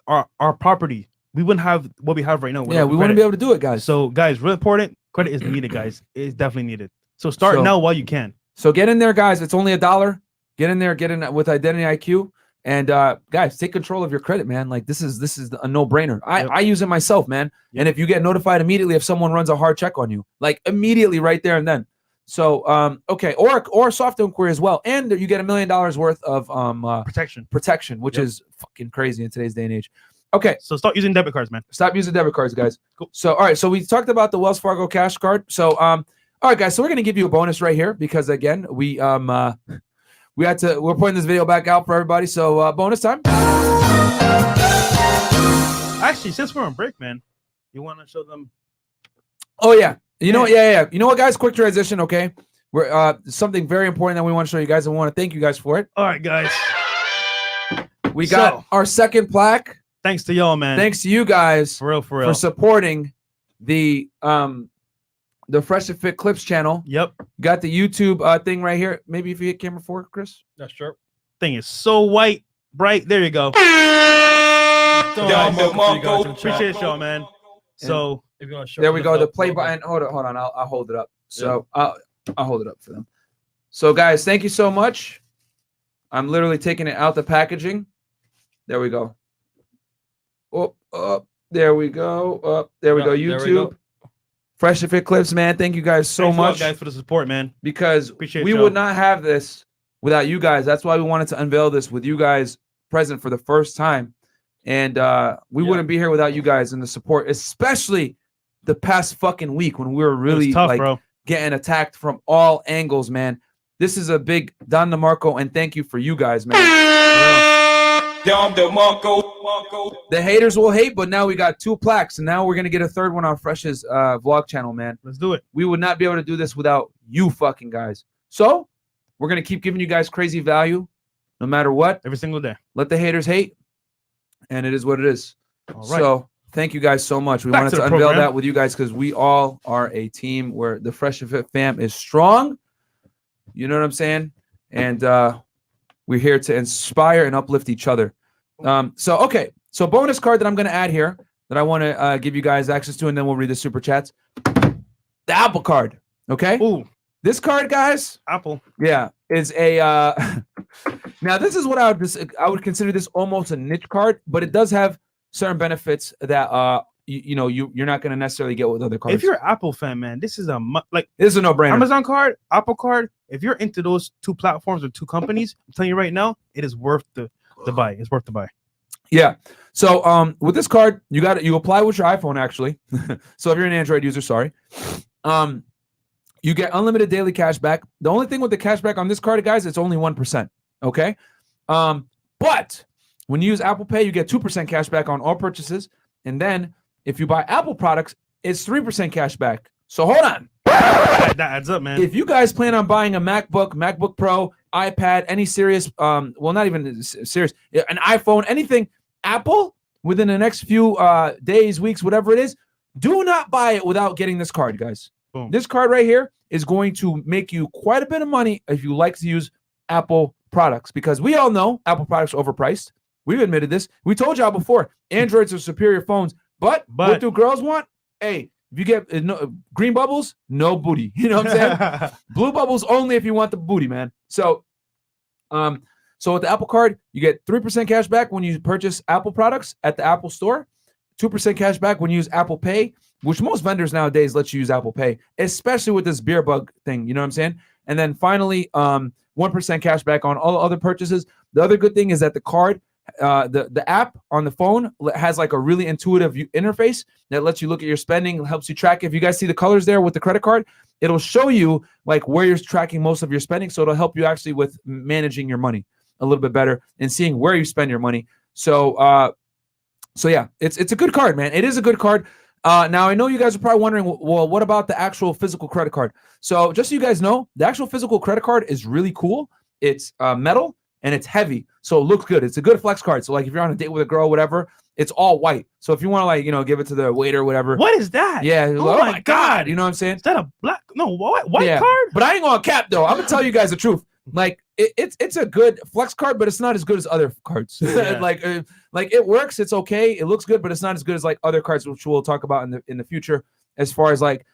our property, we wouldn't have what we have right now. Yeah, we wouldn't be able to do it, guys. So, guys, real important. Credit is needed, guys. It's definitely needed. So start now while you can. So get in there, guys. It's only $1. Get in there. Get in with Identity IQ, and guys, take control of your credit, man. Like this is a no-brainer. I use it myself, man. Yep. And if you get notified immediately if someone runs a hard check on you, like immediately right there and then. So okay, or soft inquiry as well, and you get $1 million worth of protection, which is fucking crazy in today's day and age. Okay, so stop using debit cards, man. Stop using debit cards, guys. Cool. So all right, so we talked about the Wells Fargo cash card. So all right, guys, so we're gonna give you a bonus right here because again we're putting this video back out for everybody. So bonus time. Actually, since we're on break, man, you want to show them? Oh yeah. You know, yeah. You know what, guys? Quick transition, okay? We're something very important that we want to show you guys, and we want to thank you guys for it. All right, guys. We got our second plaque. Thanks to y'all, man. Thanks to you guys for real. For supporting the Freshandfit Clips channel. Yep. Got the YouTube thing right here. Maybe if you hit camera 4, Chris. That's sure. Thing is so white, bright. There you go. Appreciate y'all, man. So there we go. The play button. Hold on. I'll hold it up. So I'll hold it up for them. So guys, thank you so much. I'm literally taking it out the packaging. There we go. There we go. There we go. YouTube. Freshandfit Clips, man. Thank you guys so much, guys, for the support, man. Because we would not have this without you guys. That's why we wanted to unveil this with you guys present for the first time. And we wouldn't be here without you guys and the support, especially the past fucking week when we were really tough, getting attacked from all angles, man. This is a big Don DeMarco, and thank you for you guys, man. Don DeMarco. The haters will hate, but now we got 2 plaques, and now we're gonna get a third one on Fresh's vlog channel, man. Let's do it. We would not be able to do this without you fucking guys. So we're gonna keep giving you guys crazy value, no matter what. Every single day. Let the haters hate, and it is what it is. All right. So thank you guys so much. We wanted to unveil that with you guys because we all are a team where the Freshandfit fam is strong. You know what I'm saying? And we're here to inspire and uplift each other. So bonus card that I'm going to add here that I want to give you guys access to, and then we'll read the super chats. The Apple card. Okay. Ooh. This card, guys. Apple. Yeah, is a. Now this is what I would consider this almost a niche card, but it does have certain benefits that you're not going to necessarily get with other cards. If you're an Apple fan, man, this is a no-brainer. Amazon card, Apple card. If you're into those 2 platforms or 2 companies, I'm telling you right now, it is worth the buy. It's worth the buy. Yeah. So with this card, you apply with your iPhone actually. So if you're an Android user, sorry. You get unlimited daily cash back. The only thing with the cash back on this card, guys, it's only 1%. Okay. But when you use Apple Pay, you get 2% cash back on all purchases. And then if you buy Apple products, it's 3% cash back. So hold on. That adds up, man. If you guys plan on buying a MacBook Pro, iPad, any serious, well, not even serious, an iPhone, anything Apple within the next few days, weeks, whatever it is, do not buy it without getting this card, guys. Boom. This card right here is going to make you quite a bit of money if you like to use Apple products, because we all know Apple products are overpriced. We've admitted this. We told y'all before, Androids are superior phones, but what do girls want? Hey, if you get green bubbles, no booty. You know what I'm saying? Blue bubbles only if you want the booty, man. So with the Apple card, you get 3% cash back when you purchase Apple products at the Apple Store, 2% cash back when you use Apple Pay, which most vendors nowadays let you use Apple Pay, especially with this beer bug thing. You know what I'm saying? And then finally, 1% cash back on all other purchases. The other good thing is that the card, the app on the phone has like a really intuitive interface that lets you look at your spending, helps you track. If you guys see the colors there with the credit card, it'll show you like where you're tracking most of your spending. So it'll help you actually with managing your money a little bit better and seeing where you spend your money. So yeah, it's a good card, man. It is a good card. Now I know you guys are probably wondering, well, what about the actual physical credit card? So just so you guys know, the actual physical credit card is really cool. It's metal and it's heavy, so it looks good. It's a good flex card. So like if you're on a date with a girl, whatever, it's all white. So if you want to like, give it to the waiter or whatever. What is that? Yeah. Oh my God. You know what I'm saying? Is that a white card? But I ain't gonna cap though. I'm gonna tell you guys the truth. Like it's a good flex card, but it's not as good as other cards. Yeah. like it works. It's okay. It looks good, but it's not as good as like other cards, which we'll talk about in the future, as far as like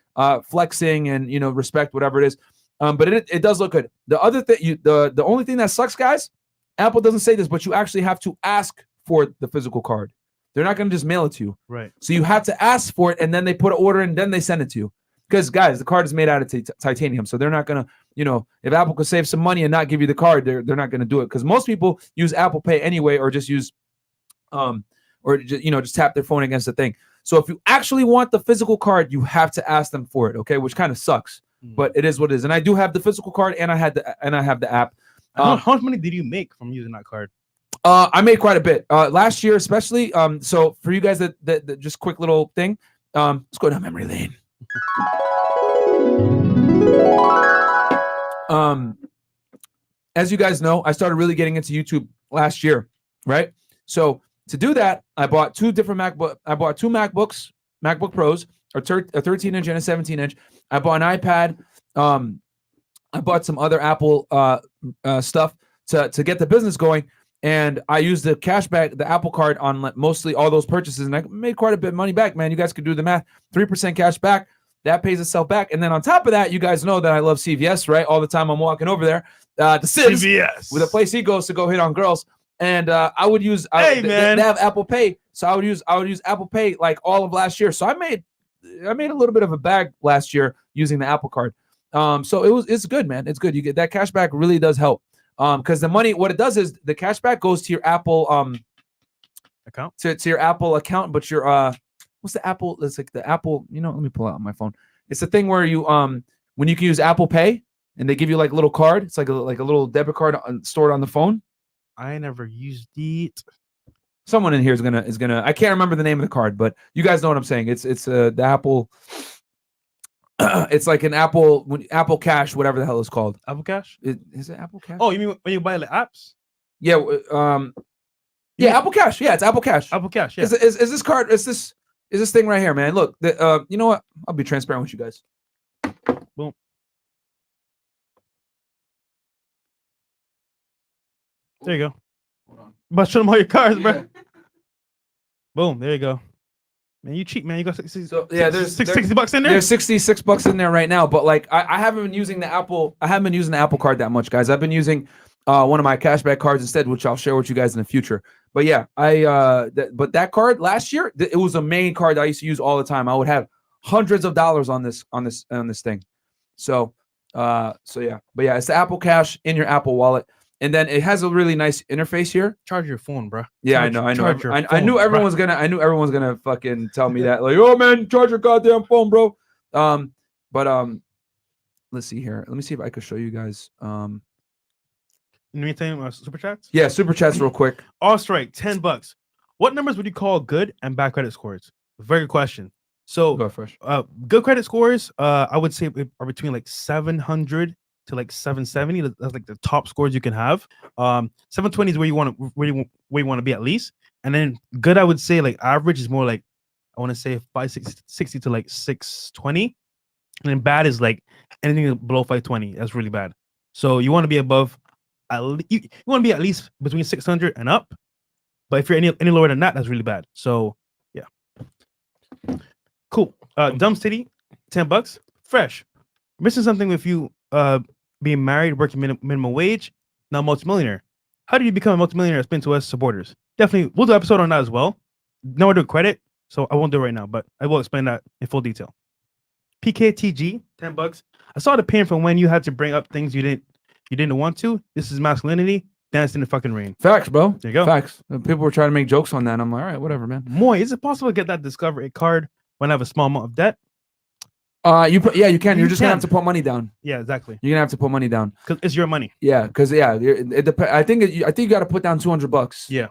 flexing and respect, whatever it is. But it does look good. The other thing, the only thing that sucks, guys, Apple doesn't say this, but you actually have to ask for the physical card. They're not going to just mail it to you. Right. So you have to ask for it, and then they put an order, and then they send it to you. Because, guys, the card is made out of titanium, so they're not going to, if Apple could save some money and not give you the card, they're not going to do it. Because most people use Apple Pay anyway, or just use, just tap their phone against the thing. So if you actually want the physical card, you have to ask them for it, okay? Which kind of sucks, but it is what it is. And I do have the physical card, and I have the app. How much money did you make from using that card? I made quite a bit last year, especially. So for you guys that just quick little thing, let's go down memory lane. As you guys know, I started really getting into YouTube last year, right? So to do that, I bought two MacBooks, MacBook Pros, a 13-inch and a 17-inch. I bought an iPad. I bought some other Apple stuff to get the business going, and I used the cashback, the Apple card on mostly all those purchases, and I made quite a bit of money back, man. You guys could do the math. 3% cash back. That pays itself back. And then on top of that, you guys know that I love CVS, right? All the time I'm walking over there to CVS, with a place he goes to go hit on girls. And I would use they have Apple Pay, so I would use Apple Pay like all of last year. So I made a little bit of a bag last year using the Apple card. So it's good, man. It's good. You get that cash back, really does help. Because the money, what it does is the cash back goes to your Apple account, to your Apple account, but your what's the Apple? It's like the Apple. Let me pull out my phone. It's the thing where you when you can use Apple Pay and they give you like a little card. It's like a little debit card stored on the phone. I never used it. Someone in here is gonna. I can't remember the name of the card, but you guys know what I'm saying. It's the Apple. It's like an Apple Cash, whatever the hell it's called. Apple Cash? Is it Apple Cash? Oh, you mean when you buy the apps? Yeah. Apple Cash. Yeah, it's Apple Cash. Apple Cash. Yeah. Is this card? Is this thing right here, man? Look. You know what? I'll be transparent with you guys. Boom. There you go. Hold on. But show them all your cards, bro. Boom. There you go. Man, you cheap, man. You got 60. So yeah, there's $60 in there. There's $66 in there right now, but like I haven't been using the Apple. I haven't been using the Apple card that much, guys. I've been using one of my cashback cards instead, which I'll share with you guys in the future. But yeah, but that card last year, it was a main card that I used to use all the time. I would have hundreds of dollars on this thing. So yeah, but yeah, it's the Apple Cash in your Apple wallet. And then it has a really nice interface here. Charge your phone, bro. Yeah, I know. I knew everyone's bro. gonna fucking tell me that. Like, oh man, charge your goddamn phone, bro. Let's see here. Let me see if I could show you guys. Anything super chats? Yeah, super chats real quick. All strike, $10. What numbers would you call good and bad credit scores? Very good question. So, Go fresh. good credit scores, I would say are between like 700 to like 770. That's like the top scores you can have. 720 is where you want to be at least. And then good, I would say like average is more like I want to say 560 to like 620. And then bad is like anything below 520. That's really bad. So you want to be above. You want to be at least between 600 and up. But if you're any lower than that, that's really bad. So yeah, cool. Dumb City, $10. Fresh. Missing something with you. Being married, working minimum wage, now multimillionaire. How did you become a multimillionaire? Explain to us supporters. Definitely, we'll do an episode on that as well. Now I do credit, so I won't do it right now, but I will explain that in full detail. PKTG, $10. I saw the pain from when you had to bring up things you didn't want to. This is masculinity. Dance in the fucking rain. Facts, bro. There you go. Facts. People were trying to make jokes on that. I'm like, all right, whatever, man. Moy, is it possible to get that Discover card when I have a small amount of debt? You can. You're just gonna have to put money down. Yeah, exactly. You're gonna have to put money down Because it's your money. Yeah, because it depends. I think you got to put down $200. Yeah,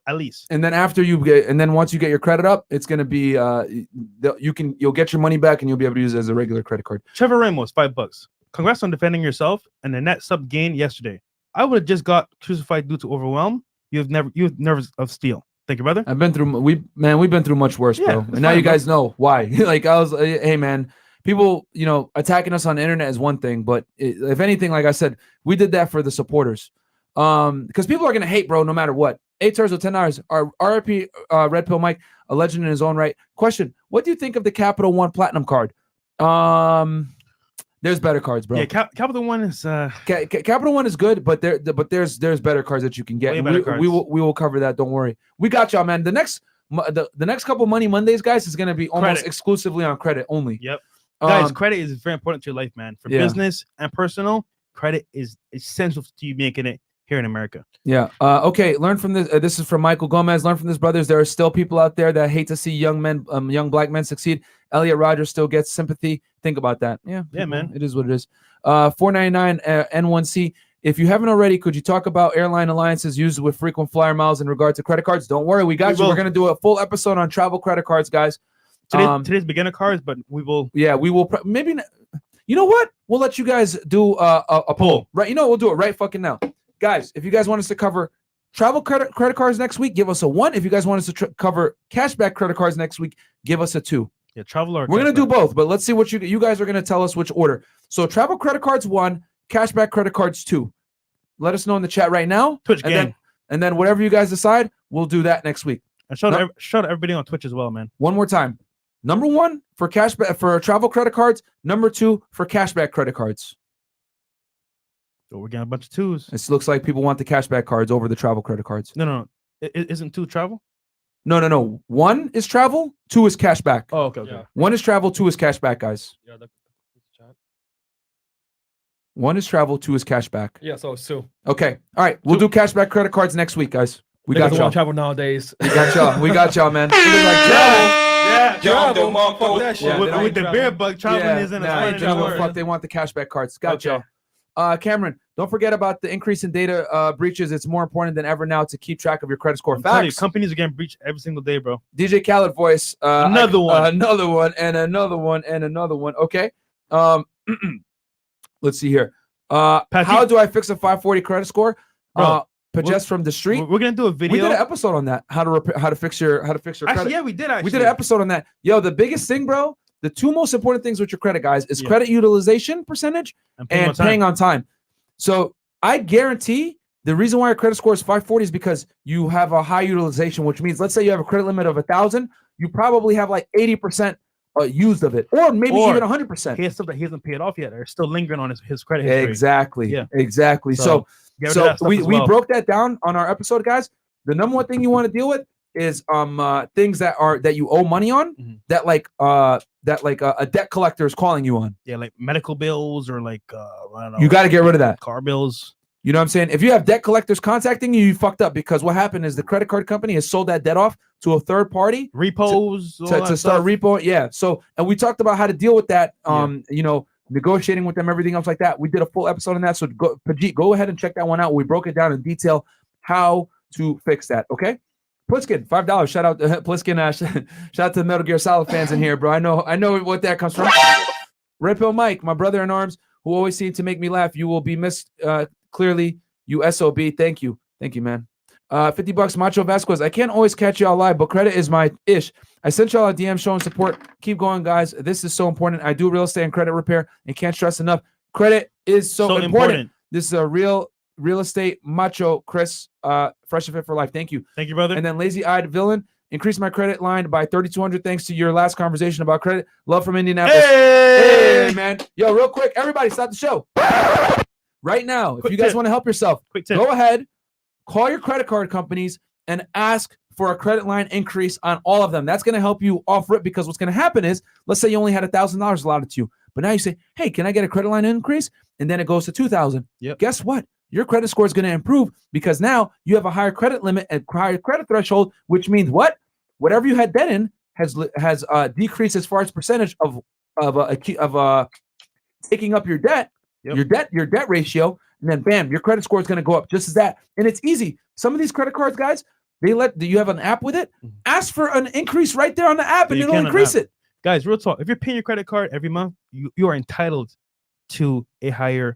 at least. And then once you get your credit up, it's gonna be you'll get your money back and you'll be able to use it as a regular credit card. Trevor Ramos, $5. Congrats on defending yourself and the net sub gain yesterday. I would have just got crucified due to overwhelm. You have nerves of steel. Thank you, brother. We've been through much worse, bro. And now you guys know why. Like hey man, people, attacking us on the internet is one thing, but if anything, like I said, we did that for the supporters. Because people are gonna hate, bro, no matter what. 8 stars with $10. Our RIP Red Pill Mike, a legend in his own right. Question: what do you think of the Capital One Platinum card? There's better cards, bro. Yeah, Capital One is Capital One is good, but there's better cards that you can get. We will cover that. Don't worry. We got y'all, man. The next couple Money Mondays, guys, is gonna be almost exclusively on credit only. Yep. Guys, credit is very important to your life, man. For business and personal, credit is essential to you making it here in America. Yeah. Okay. Learn from this. This is from Michael Gomez. Learn from this, brothers. There are still people out there that hate to see young black men succeed. Elliot Rogers still gets sympathy. Think about that. Yeah. Yeah, man. It is what it is. $4.99 N1C. If you haven't already, could you talk about airline alliances used with frequent flyer miles in regard to credit cards? Don't worry, we got you. We're gonna do a full episode on travel credit cards, guys. Today's beginner cards, but we will. Yeah, we will. Maybe. You know what? We'll let you guys do a poll. Right. You know, we'll do it right fucking now. Guys, if you guys want us to cover travel credit cards next week, give us a 1. If you guys want us to cover cashback credit cards next week, give us a 2. Yeah, travel or we're gonna do both, but let's see what you guys are gonna tell us which order. So travel credit cards 1, cashback credit cards 2. Let us know in the chat right now. Twitch gang. And then whatever you guys decide, we'll do that next week. And shout out everybody on Twitch as well, man. One more time. Number 1 for cashback for travel credit cards. Number 2 for cashback credit cards. So we're getting a bunch of 2s. It looks like people want the cashback cards over the travel credit cards. No. Isn't 2 travel? No. 1 is travel, 2 is cashback. Oh, okay. Yeah. 1 is travel, 2 is cashback, guys. Yeah, the chat. 1 is travel, 2 is cashback. Yeah, so it's 2. Okay. All right. We'll do cashback credit cards next week, guys. We got y'all. Travel nowadays. We got y'all, man. Travel. Fuck that shit. With the beer bug, traveling isn't as fun. They want the cashback cards. Got y'all. Cameron, don't forget about the increase in data breaches. It's more important than ever now to keep track of your credit score. Facts. Companies are getting breached every single day, bro. DJ Khaled voice. Another one. Okay. Let's see here. How do I fix a 540 credit score? Just from the street. We're gonna do a video. We did an episode on that. How to fix your credit. Yeah, we did. We did an episode on that. Yo, the biggest thing, bro. The 2 most important things with your credit, guys, is credit utilization percentage and paying on time. So I guarantee the reason why your credit score is 540 is because you have a high utilization, which means, let's say you have a credit limit of 1,000, you probably have like 80% used of it, or maybe even 100%. He has stuff that he hasn't paid off yet. They're still lingering on his credit history. Exactly. Yeah. Exactly. So we broke that down on our episode, guys. The number one thing you want to deal with is things that you owe money on, that a debt collector is calling you on. Yeah, like medical bills or like I don't know. You got to get rid of that. Car bills. You know what I'm saying? If you have debt collectors contacting you, you fucked up, because what happened is the credit card company has sold that debt off to a third party repos to start repo. Yeah. So, and we talked about how to deal with that. You know, negotiating with them, everything else like that. We did a full episode on that. So Pajit, go ahead and check that one out. We broke it down in detail how to fix that. Okay. Pliskin, $5. Shout out to Pliskin. Shout out to the Metal Gear Solid fans in here, bro. I know what that comes from. Red Pill Mike, my brother in arms, who always seemed to make me laugh. You will be missed. Clearly, you SOB. Thank you, man. $50. Macho Vasquez. I can't always catch y'all live, but credit is my ish. I sent y'all a DM showing support. Keep going, guys. This is so important. I do real estate and credit repair, and can't stress enough. Credit is so important. This is a real estate macho. Chris, Freshandfit for life. Thank you, brother. And then Lazy Eyed Villain. Increase my credit line by $3,200 thanks to your last conversation about credit. Love from Indianapolis. Hey man. Yo, real quick, everybody, stop the show. Right now, if you guys want to help yourself, go ahead, call your credit card companies and ask for a credit line increase on all of them. That's going to help you off rip, because what's going to happen is, let's say you only had $1,000 allotted to you, but now you say, hey, can I get a credit line increase? And then it goes to $2,000. Yep. Guess what? Your credit score is going to improve, because now you have a higher credit limit and higher credit threshold, which means what? Whatever you had debt in has decreased as far as percentage of taking up your debt. Yep. your debt ratio, and then bam, your credit score is going to go up just as that. And it's easy. Some of these credit cards, guys, do you have an app with it? Ask for an increase right there on the app, and it'll increase it. Guys, real talk. If you're paying your credit card every month, you are entitled to a higher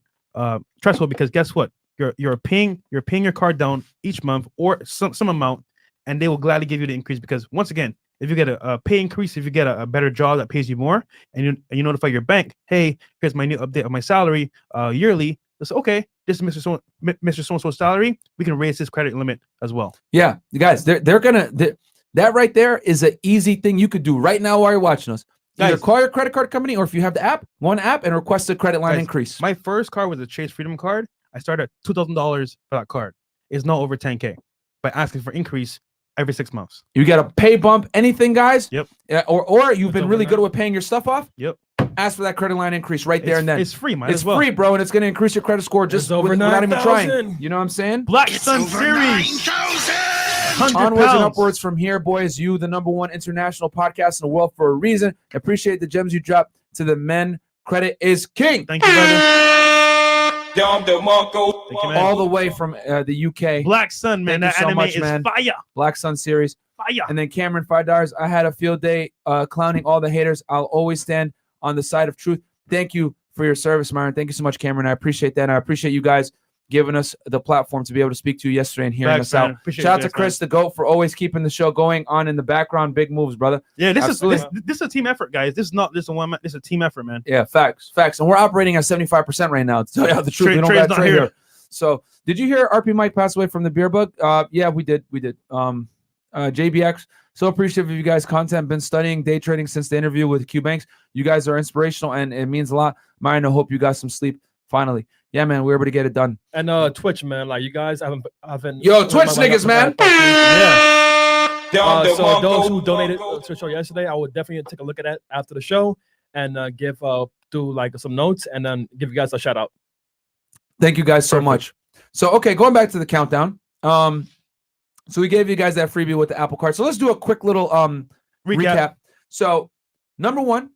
threshold, because guess what? You're paying your card down each month or some amount, and they will gladly give you the increase, because once again, if you get a pay increase, if you get a better job that pays you more, and you notify your bank, hey, here's my new update of my salary yearly. It's okay. This is Mr. So-and-so's salary. We can raise his credit limit as well. Yeah, you guys, that right there is an easy thing you could do right now while you're watching us. Either call your credit card company, or if you have the app, go on the app and request a credit line increase. My first card was a Chase Freedom card. I started at $2,000 for that card. It's now over $10K by asking for increase every 6 months. You got a pay bump, anything, guys? Yep. Or you've been really good with paying your stuff off? Yep. Ask for that credit line increase right there and then. It's free, man. It's free, bro, and it's going to increase your credit score just without even trying. You know what I'm saying? Black Sun Series. Onwards and upwards from here, boys. You, the #1 international podcast in the world for a reason. Appreciate the gems you dropped to the men. Credit is king. Thank you, brother. All the way from the UK. Black Sun, man. That anime is fire. Black Sun series. Fire. And then Cameron, $5. I had a field day clowning all the haters. I'll always stand on the side of truth. Thank you for your service, Myron. Thank you so much, Cameron. I appreciate that. And I appreciate you guys giving us the platform to be able to speak to you yesterday and hearing us out. Shout out to Chris, the GOAT, for always keeping the show going on in the background. Big moves, brother. Yeah, this is a team effort, guys. This is not just a one man. This is a team effort, man. Yeah, facts. And we're operating at 75% right now. To tell you the truth, we don't got Trey here. So, did you hear RP Mike passed away from the beer bug? Yeah, we did. JBX. So appreciative of you guys' content. Been studying day trading since the interview with Q Banks. You guys are inspirational, and it means a lot. Myron, I hope you got some sleep finally. Yeah, man, we were able to get it done. And Twitch, man, like you guys haven't. Yo, Twitch niggas, man. Yeah. So those who donated to the show yesterday, I would definitely take a look at that after the show and do like some notes and then give you guys a shout out. Thank you guys so much. So okay, going back to the countdown. So we gave you guys that freebie with the Apple Card. So let's do a quick little recap. So #1,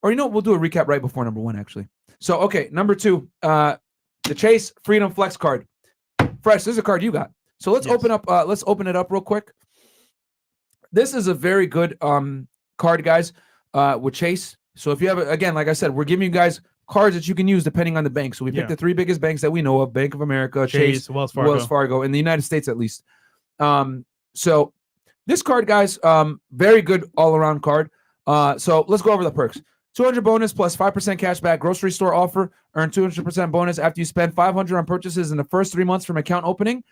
or we'll do a recap right before #1 actually. So okay, #2, the Chase Freedom Flex card. Fresh, this is a card you got. So let's open up. Let's open it up real quick. This is a very good card, guys, with Chase. So if you have, again, like I said, we're giving you guys cards that you can use depending on the bank. So we picked the 3 biggest banks that we know of: Bank of America, Chase, Wells Fargo, in the United States at least. So this card, guys, very good all-around card. So let's go over the perks. 200 bonus plus 5% cash back grocery store offer. Earn 200% bonus after you spend $500 on purchases in the first 3 months from account opening,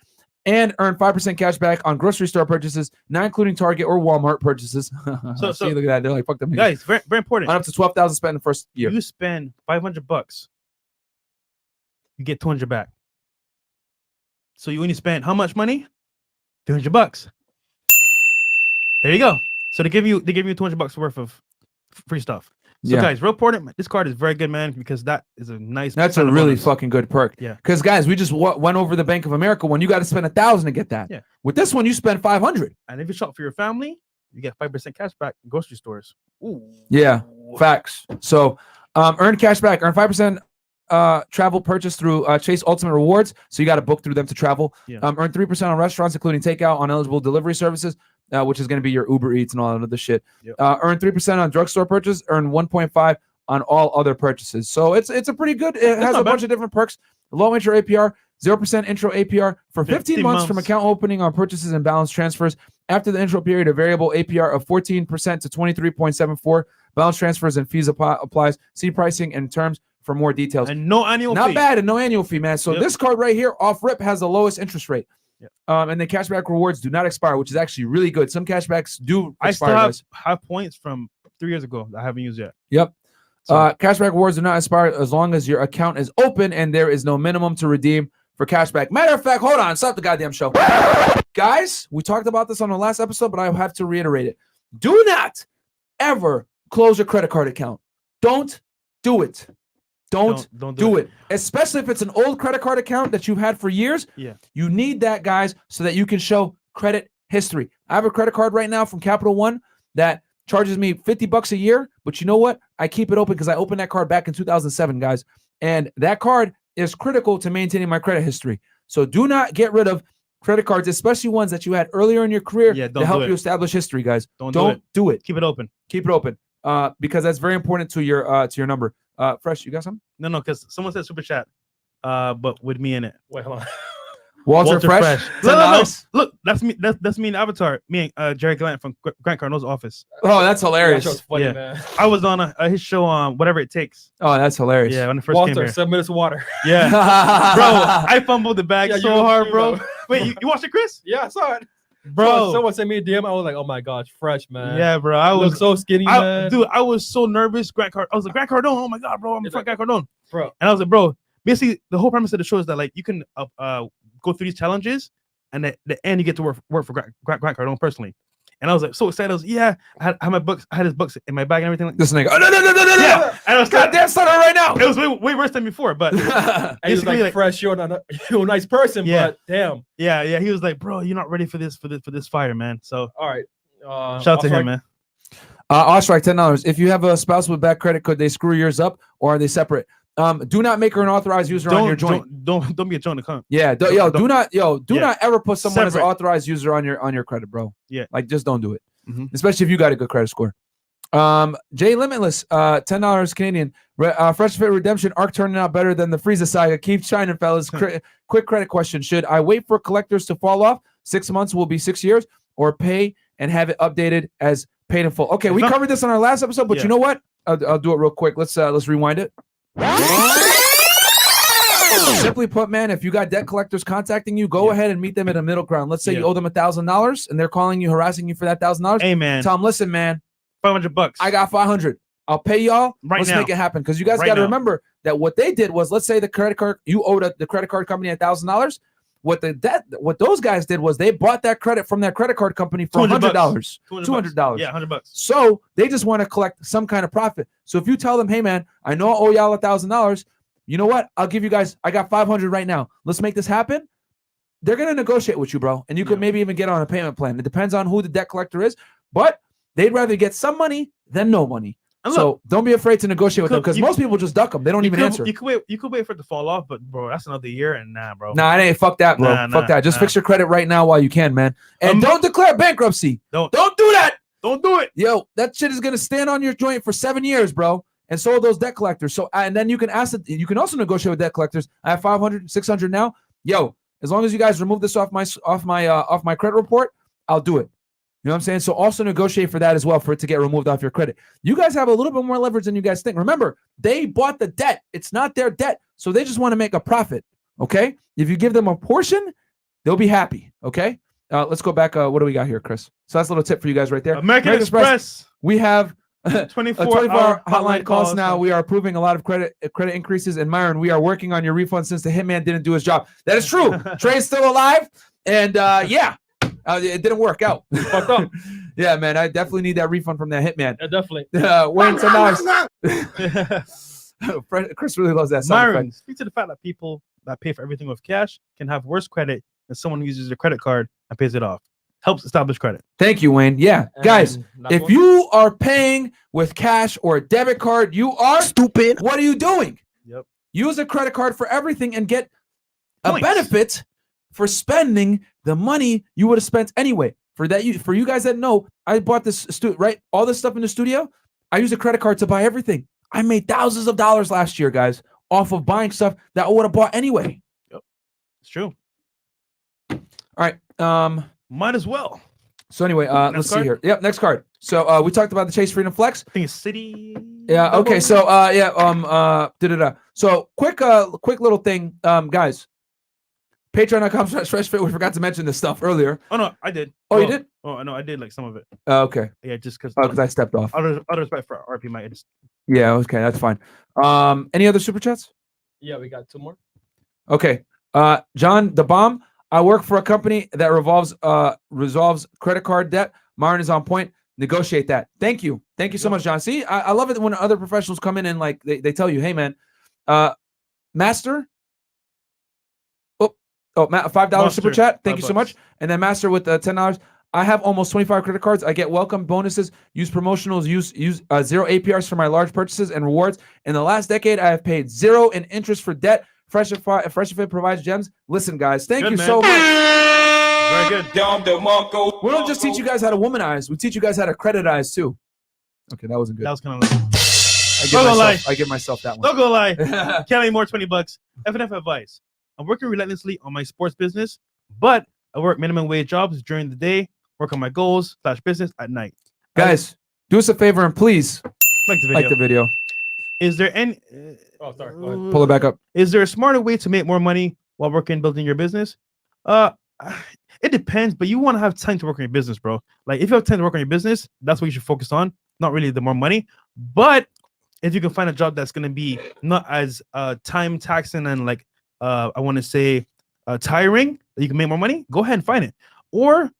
and earn 5% cash back on grocery store purchases, not including Target or Walmart purchases. So look at that. They're like, fuck them. Guys, very, very important. On up to $12,000 spent in the first year. You spend $500, you get 200 back. So you only spend how much money? $200. There you go. So they give you $200 worth of free stuff. So guys, real important. This card is very good, man, because that is a nice. That's a really fucking good perk. Yeah. Because guys, we just went over the Bank of America one. You got to spend $1,000 to get that. Yeah. With this one, you spend $500. And if you shop for your family, you get 5% cash back in grocery stores. Ooh. Yeah. Facts. So, earn cash back. Earn 5%. Travel purchase through Chase Ultimate Rewards. So you got to book through them to travel. Yeah. Earn 3% on restaurants, including takeout on eligible delivery services, which is going to be your Uber Eats and all that other shit. Yep. Earn 3% on drugstore purchase. Earn 1.5 on all other purchases. So it's a pretty good. It has a bunch of different perks. Low intro APR, 0% intro APR for 15 months from account opening on purchases and balance transfers. After the intro period, a variable APR of 14% to 23.74. Balance transfers and fees applies. See pricing and terms for more details. And no annual fee. Not bad, and no annual fee, man. So this card right here, off rip, has the lowest interest rate. Yep. And the cashback rewards do not expire, which is actually really good. Some cashbacks do I expire. still have points from 3 years ago that I haven't used yet. Yep. So, Cashback rewards do not expire as long as your account is open and there is no minimum to redeem for cashback. Matter of fact, hold on, stop the goddamn show. Guys, we talked about this on the last episode, but I have to reiterate it. Do not ever close your credit card account. Don't do it. Don't do it. Especially if it's an old credit card account that you've had for years. Yeah. You need that, guys, so that you can show credit history. I have a credit card right now from Capital One that charges me $50 a year, but you know what? I keep it open because I opened that card back in 2007, guys. And that card is critical to maintaining my credit history. So do not get rid of credit cards, especially ones that you had earlier in your career to help you establish history, guys. Don't do it. Keep it open. Keep it open. Because that's very important to your number. Fresh, you got something? No, because someone said super chat, but with me in it. Wait, hold on. Walter Fresh. No. Look, that's me. That's me in Avatar. Me and Jerry Gallant from Grant Cardino's office. Oh, that's hilarious. That show's funny, man. I was on his show on Whatever It Takes. Oh, that's hilarious. Yeah, when I first Walter, came here. 7 minutes of water. Yeah, bro, I fumbled the bag so hard, bro. Know. Wait, you watched it, Chris? Yeah, I saw it. Bro, Someone sent me a DM. I was like, oh my gosh, Fresh, man. Yeah, bro. I was so skinny, man. Dude, I was so nervous. I was like, Grant Cardone. Oh my god, bro, I'm in front of Grant Cardone, bro. And I was like, bro. Basically, the whole premise of the show is that like you can go through these challenges, and at the end you get to work for Grant Cardone personally. And I was like so excited. I was I had my books. I had his books in my bag and everything. Like this nigga. Oh, no. Yeah, and I was goddamn starting right now. It was way worse than before, but and he was like, Fresh, you're a nice person, but damn. Yeah. He was like, bro, you're not ready for this fire, man. So all right. Shout out to him, man. Ostrike, $10. If you have a spouse with bad credit, could they screw yours up, or are they separate? Do not make her an authorized user on your joint. Don't be a joint account. Yeah, do not ever put someone as an authorized user on your credit, bro. Yeah, like just don't do it, especially if you got a good credit score. Jay Limitless, $10 Canadian. Freshandfit Redemption arc turning out better than the Frieza saga. Keep shining, fellas. Quick credit question: should I wait for collectors to fall off? 6 months will be 6 years, or pay and have it updated as paid in full? Okay, we covered this on our last episode, but you know what? I'll do it real quick. Let's rewind it. Simply put, man, if you got debt collectors contacting you, go ahead and meet them at a middle ground. Let's say you owe them $1,000 and they're calling you, harassing you for that $1,000. Hey, man. Tell them, listen, man, $500. I got $500. I'll pay y'all. Let's make it happen. Because you guys got to remember that what they did was, let's say the credit card, you owed the credit card company $1,000. What those guys did was they bought that credit from their credit card company for $100. $200. Yeah, $100. So they just want to collect some kind of profit. So if you tell them, hey man, I know I owe y'all $1,000. You know what? I'll give you guys, I got $500 right now. Let's make this happen. They're going to negotiate with you, bro. And you could maybe even get on a payment plan. It depends on who the debt collector is, but they'd rather get some money than no money. And so look, don't be afraid to negotiate with them, because most people just duck them. They don't even answer. You could wait for it to fall off, but bro, that's another year, and bro. Nah, it ain't. Fuck that, bro. Fuck that. Just fix your credit right now while you can, man. And don't declare bankruptcy. Don't do that. Don't do it. Yo, that shit is gonna stand on your joint for 7 years, bro. And so are those debt collectors. So and then you can you can also negotiate with debt collectors. I have 500, 600 now. Yo, as long as you guys remove this off my credit report, I'll do it. You know what I'm saying? So also negotiate for that as well, for it to get removed off your credit. You guys have a little bit more leverage than you guys think. Remember, they bought the debt. It's not their debt. So they just want to make a profit. Okay? If you give them a portion, they'll be happy. Okay? Let's go back. What do we got here, Chris? So that's a little tip for you guys right there. American Express. We have 24-hour hotline calls now. We are approving a lot of credit increases. And Myron, we are working on your refund since the hitman didn't do his job. That is true. Trey's still alive. And it didn't work out. Fucked up. Yeah, man, I definitely need that refund from that hitman. Yeah, definitely. Wayne, $10. Chris really loves that sound Myron, effect. speak to the fact that people that pay for everything with cash can have worse credit than someone who uses their credit card and pays it off. Helps establish credit. Thank you, Wayne. Yeah, guys, And last if one? you are paying with cash or a debit card, you are Stupid. What are you doing? Yep. Use a credit card for everything and get a Points. benefit for spending the money you would have spent anyway. For you guys that know, I bought this right, all this stuff in the studio. I use a credit card to buy everything. I made thousands of dollars last year, guys, off of buying stuff that I would have bought anyway. Yep, it's true. All right. Might as well. So anyway, let's see card? here. Yep, next card. So we talked about the Chase Freedom Flex. I think it's Citi. Yeah. Okay. So So quick little thing, guys. Patreon.com/FreshFit. We forgot to mention this stuff earlier. Oh no, I did. Oh, you did? Oh no, I did like some of it. Okay. Yeah, just because. Oh, because I stepped off. Out of respect for RP, might just. Yeah. Okay, that's fine. Any other super chats? Yeah, we got 2 more. Okay. John the Bomb. I work for a company that resolves credit card debt. Myron is on point. Negotiate that. Thank you. Thank you so much, John. See, I love it when other professionals come in and like they tell you, hey man, Master. $5 super chat. Thank you so much. And then Master with $10. I have almost 25 credit cards. I get welcome bonuses, use promotionals, use 0 APRs for my large purchases and rewards. In the last decade, I have paid 0 in interest for debt. Freshandfit provides gems. Listen, guys, thank you so much. Very good. We don't just teach you guys how to womanize. We teach you guys how to creditize too. Okay, that wasn't good. That was kind of. I give myself that one. Don't go lie. Can't make more $20. FNF advice. I'm working relentlessly on my sports business, but I work minimum wage jobs during the day, work on my goals / business at night. Guys, do us a favor and please like the video. Is there any Oh, sorry. Go ahead. pull it back up. Is there a smarter way to make more money while working building your business? It depends, but you want to have time to work on your business, bro. Like if you have time to work on your business, that's what you should focus on, not really the more money. But if you can find a job that's going to be not as time taxing and like I want to say tiring, that you can make more money, go ahead and find it. Or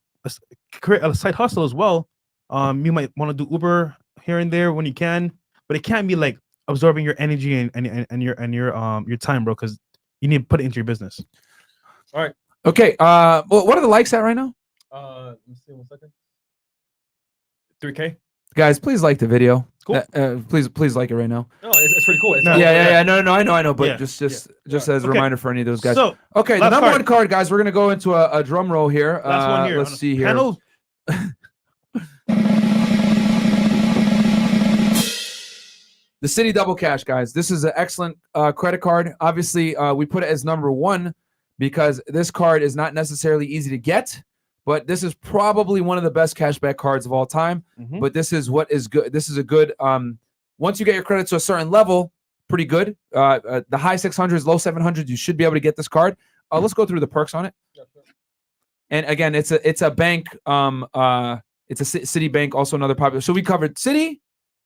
create a side hustle as well. You might want to do Uber here and there when you can, but it can't be like absorbing your energy and your time, bro, because you need to put it into your business. All right. Okay. Well, what are the likes at right now? Let me see 1 second. 3K. Guys, please like the video. Cool. Please like it right now. No, it's pretty cool. It's No. cool. Yeah. No, I know. But Yeah, just yeah. as a Okay. reminder for any of those guys. So Okay, the last number card. 1 card, guys. We're gonna go into a drum roll here. last one here. Let's see here. Panel. The Citi Double Cash, guys. This is an excellent credit card. Obviously, we put it as number 1 because this card is not necessarily easy to get, but this is probably one of the best cashback cards of all time. Mhm. But this is what is good. This is a good. Once you get your credit to a certain level, pretty good. The high 600s, low 700s, you should be able to get this card. Let's go through the perks on it. Yeah, sure. And again, it's a bank. It's a Citibank, also another popular. So we covered Citi,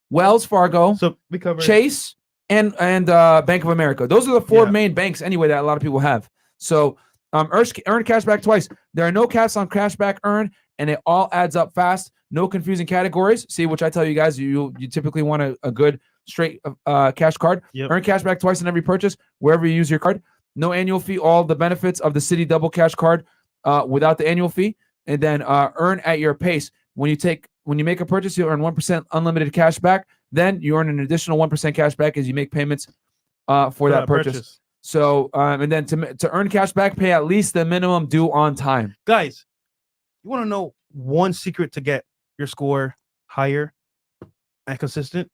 Wells Fargo, So we covered Chase, and Bank of America. Those are the 4 Yeah. main banks anyway that a lot of people have. So earn cash back twice. There are no caps on cashback earn, and it all adds up fast. No confusing categories. See, which I tell you guys, you typically want a good straight cash card. Yep. Earn cash back twice in every purchase wherever you use your card. No annual fee. All the benefits of the Citi Double Cash card without the annual fee, and then earn at your pace. When you make a purchase, you earn 1% unlimited cash back. Then you earn an additional 1% cash back as you make payments for that purchase. So, and then to earn cash back, pay at least the minimum due on time. Guys, you want to know one secret to get your score higher and consistent?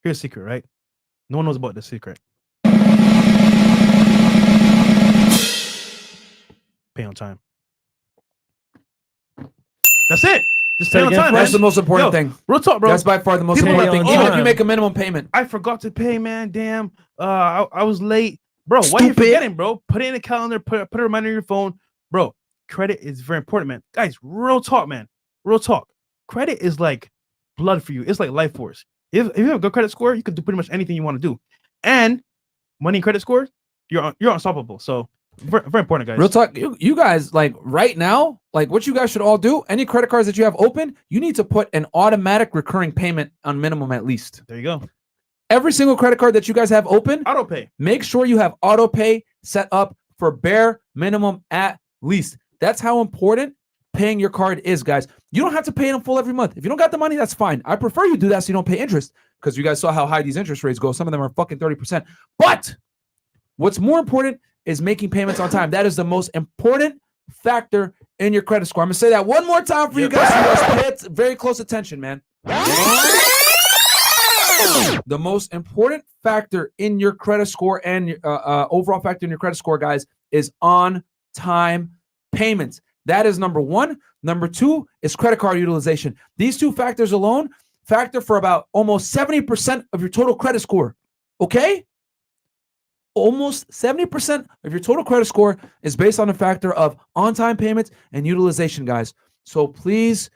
Here's a secret, right? No one knows about the secret. Pay on time. That's it. Just Say pay it on again, time. That's the man. most important Yo, thing. Real talk, bro. That's by far the most People important like, thing. oh, Even if you man. make a minimum payment. I forgot to pay, man. Damn. I was late. Bro, why are you forgetting, bro? Put it in the calendar, put a reminder on your phone. Bro, credit is very important, man. Guys, real talk, man. Real talk. Credit is like blood for you. It's like life force. If you have a good credit score, you can do pretty much anything you want to do. And money and credit score, you're unstoppable. So Very, very important, guys. Real talk, you guys, like right now, like what you guys should all do, any credit cards that you have open, you need to put an automatic recurring payment on minimum at least. There you go. Every single credit card that you guys have open, Auto pay. make sure you have auto pay set up for bare minimum at least. That's how important paying your card is, guys. You don't have to pay it in full every month. If you don't got the money, that's fine. I prefer you do that so you don't pay interest, because you guys saw how high these interest rates go. Some of them are fucking 30%. But what's more important is making payments on time. That is the most important factor in your credit score. I'm going to say that one more time for you guys. You guys pay very close attention, man. The most important factor in your credit score and overall factor in your credit score, guys, is on-time payments. That is number one. Number two is credit card utilization. These two factors alone factor for about almost 70% of your total credit score. Okay? Almost 70% of your total credit score is based on the factor of on-time payments and utilization, guys. So please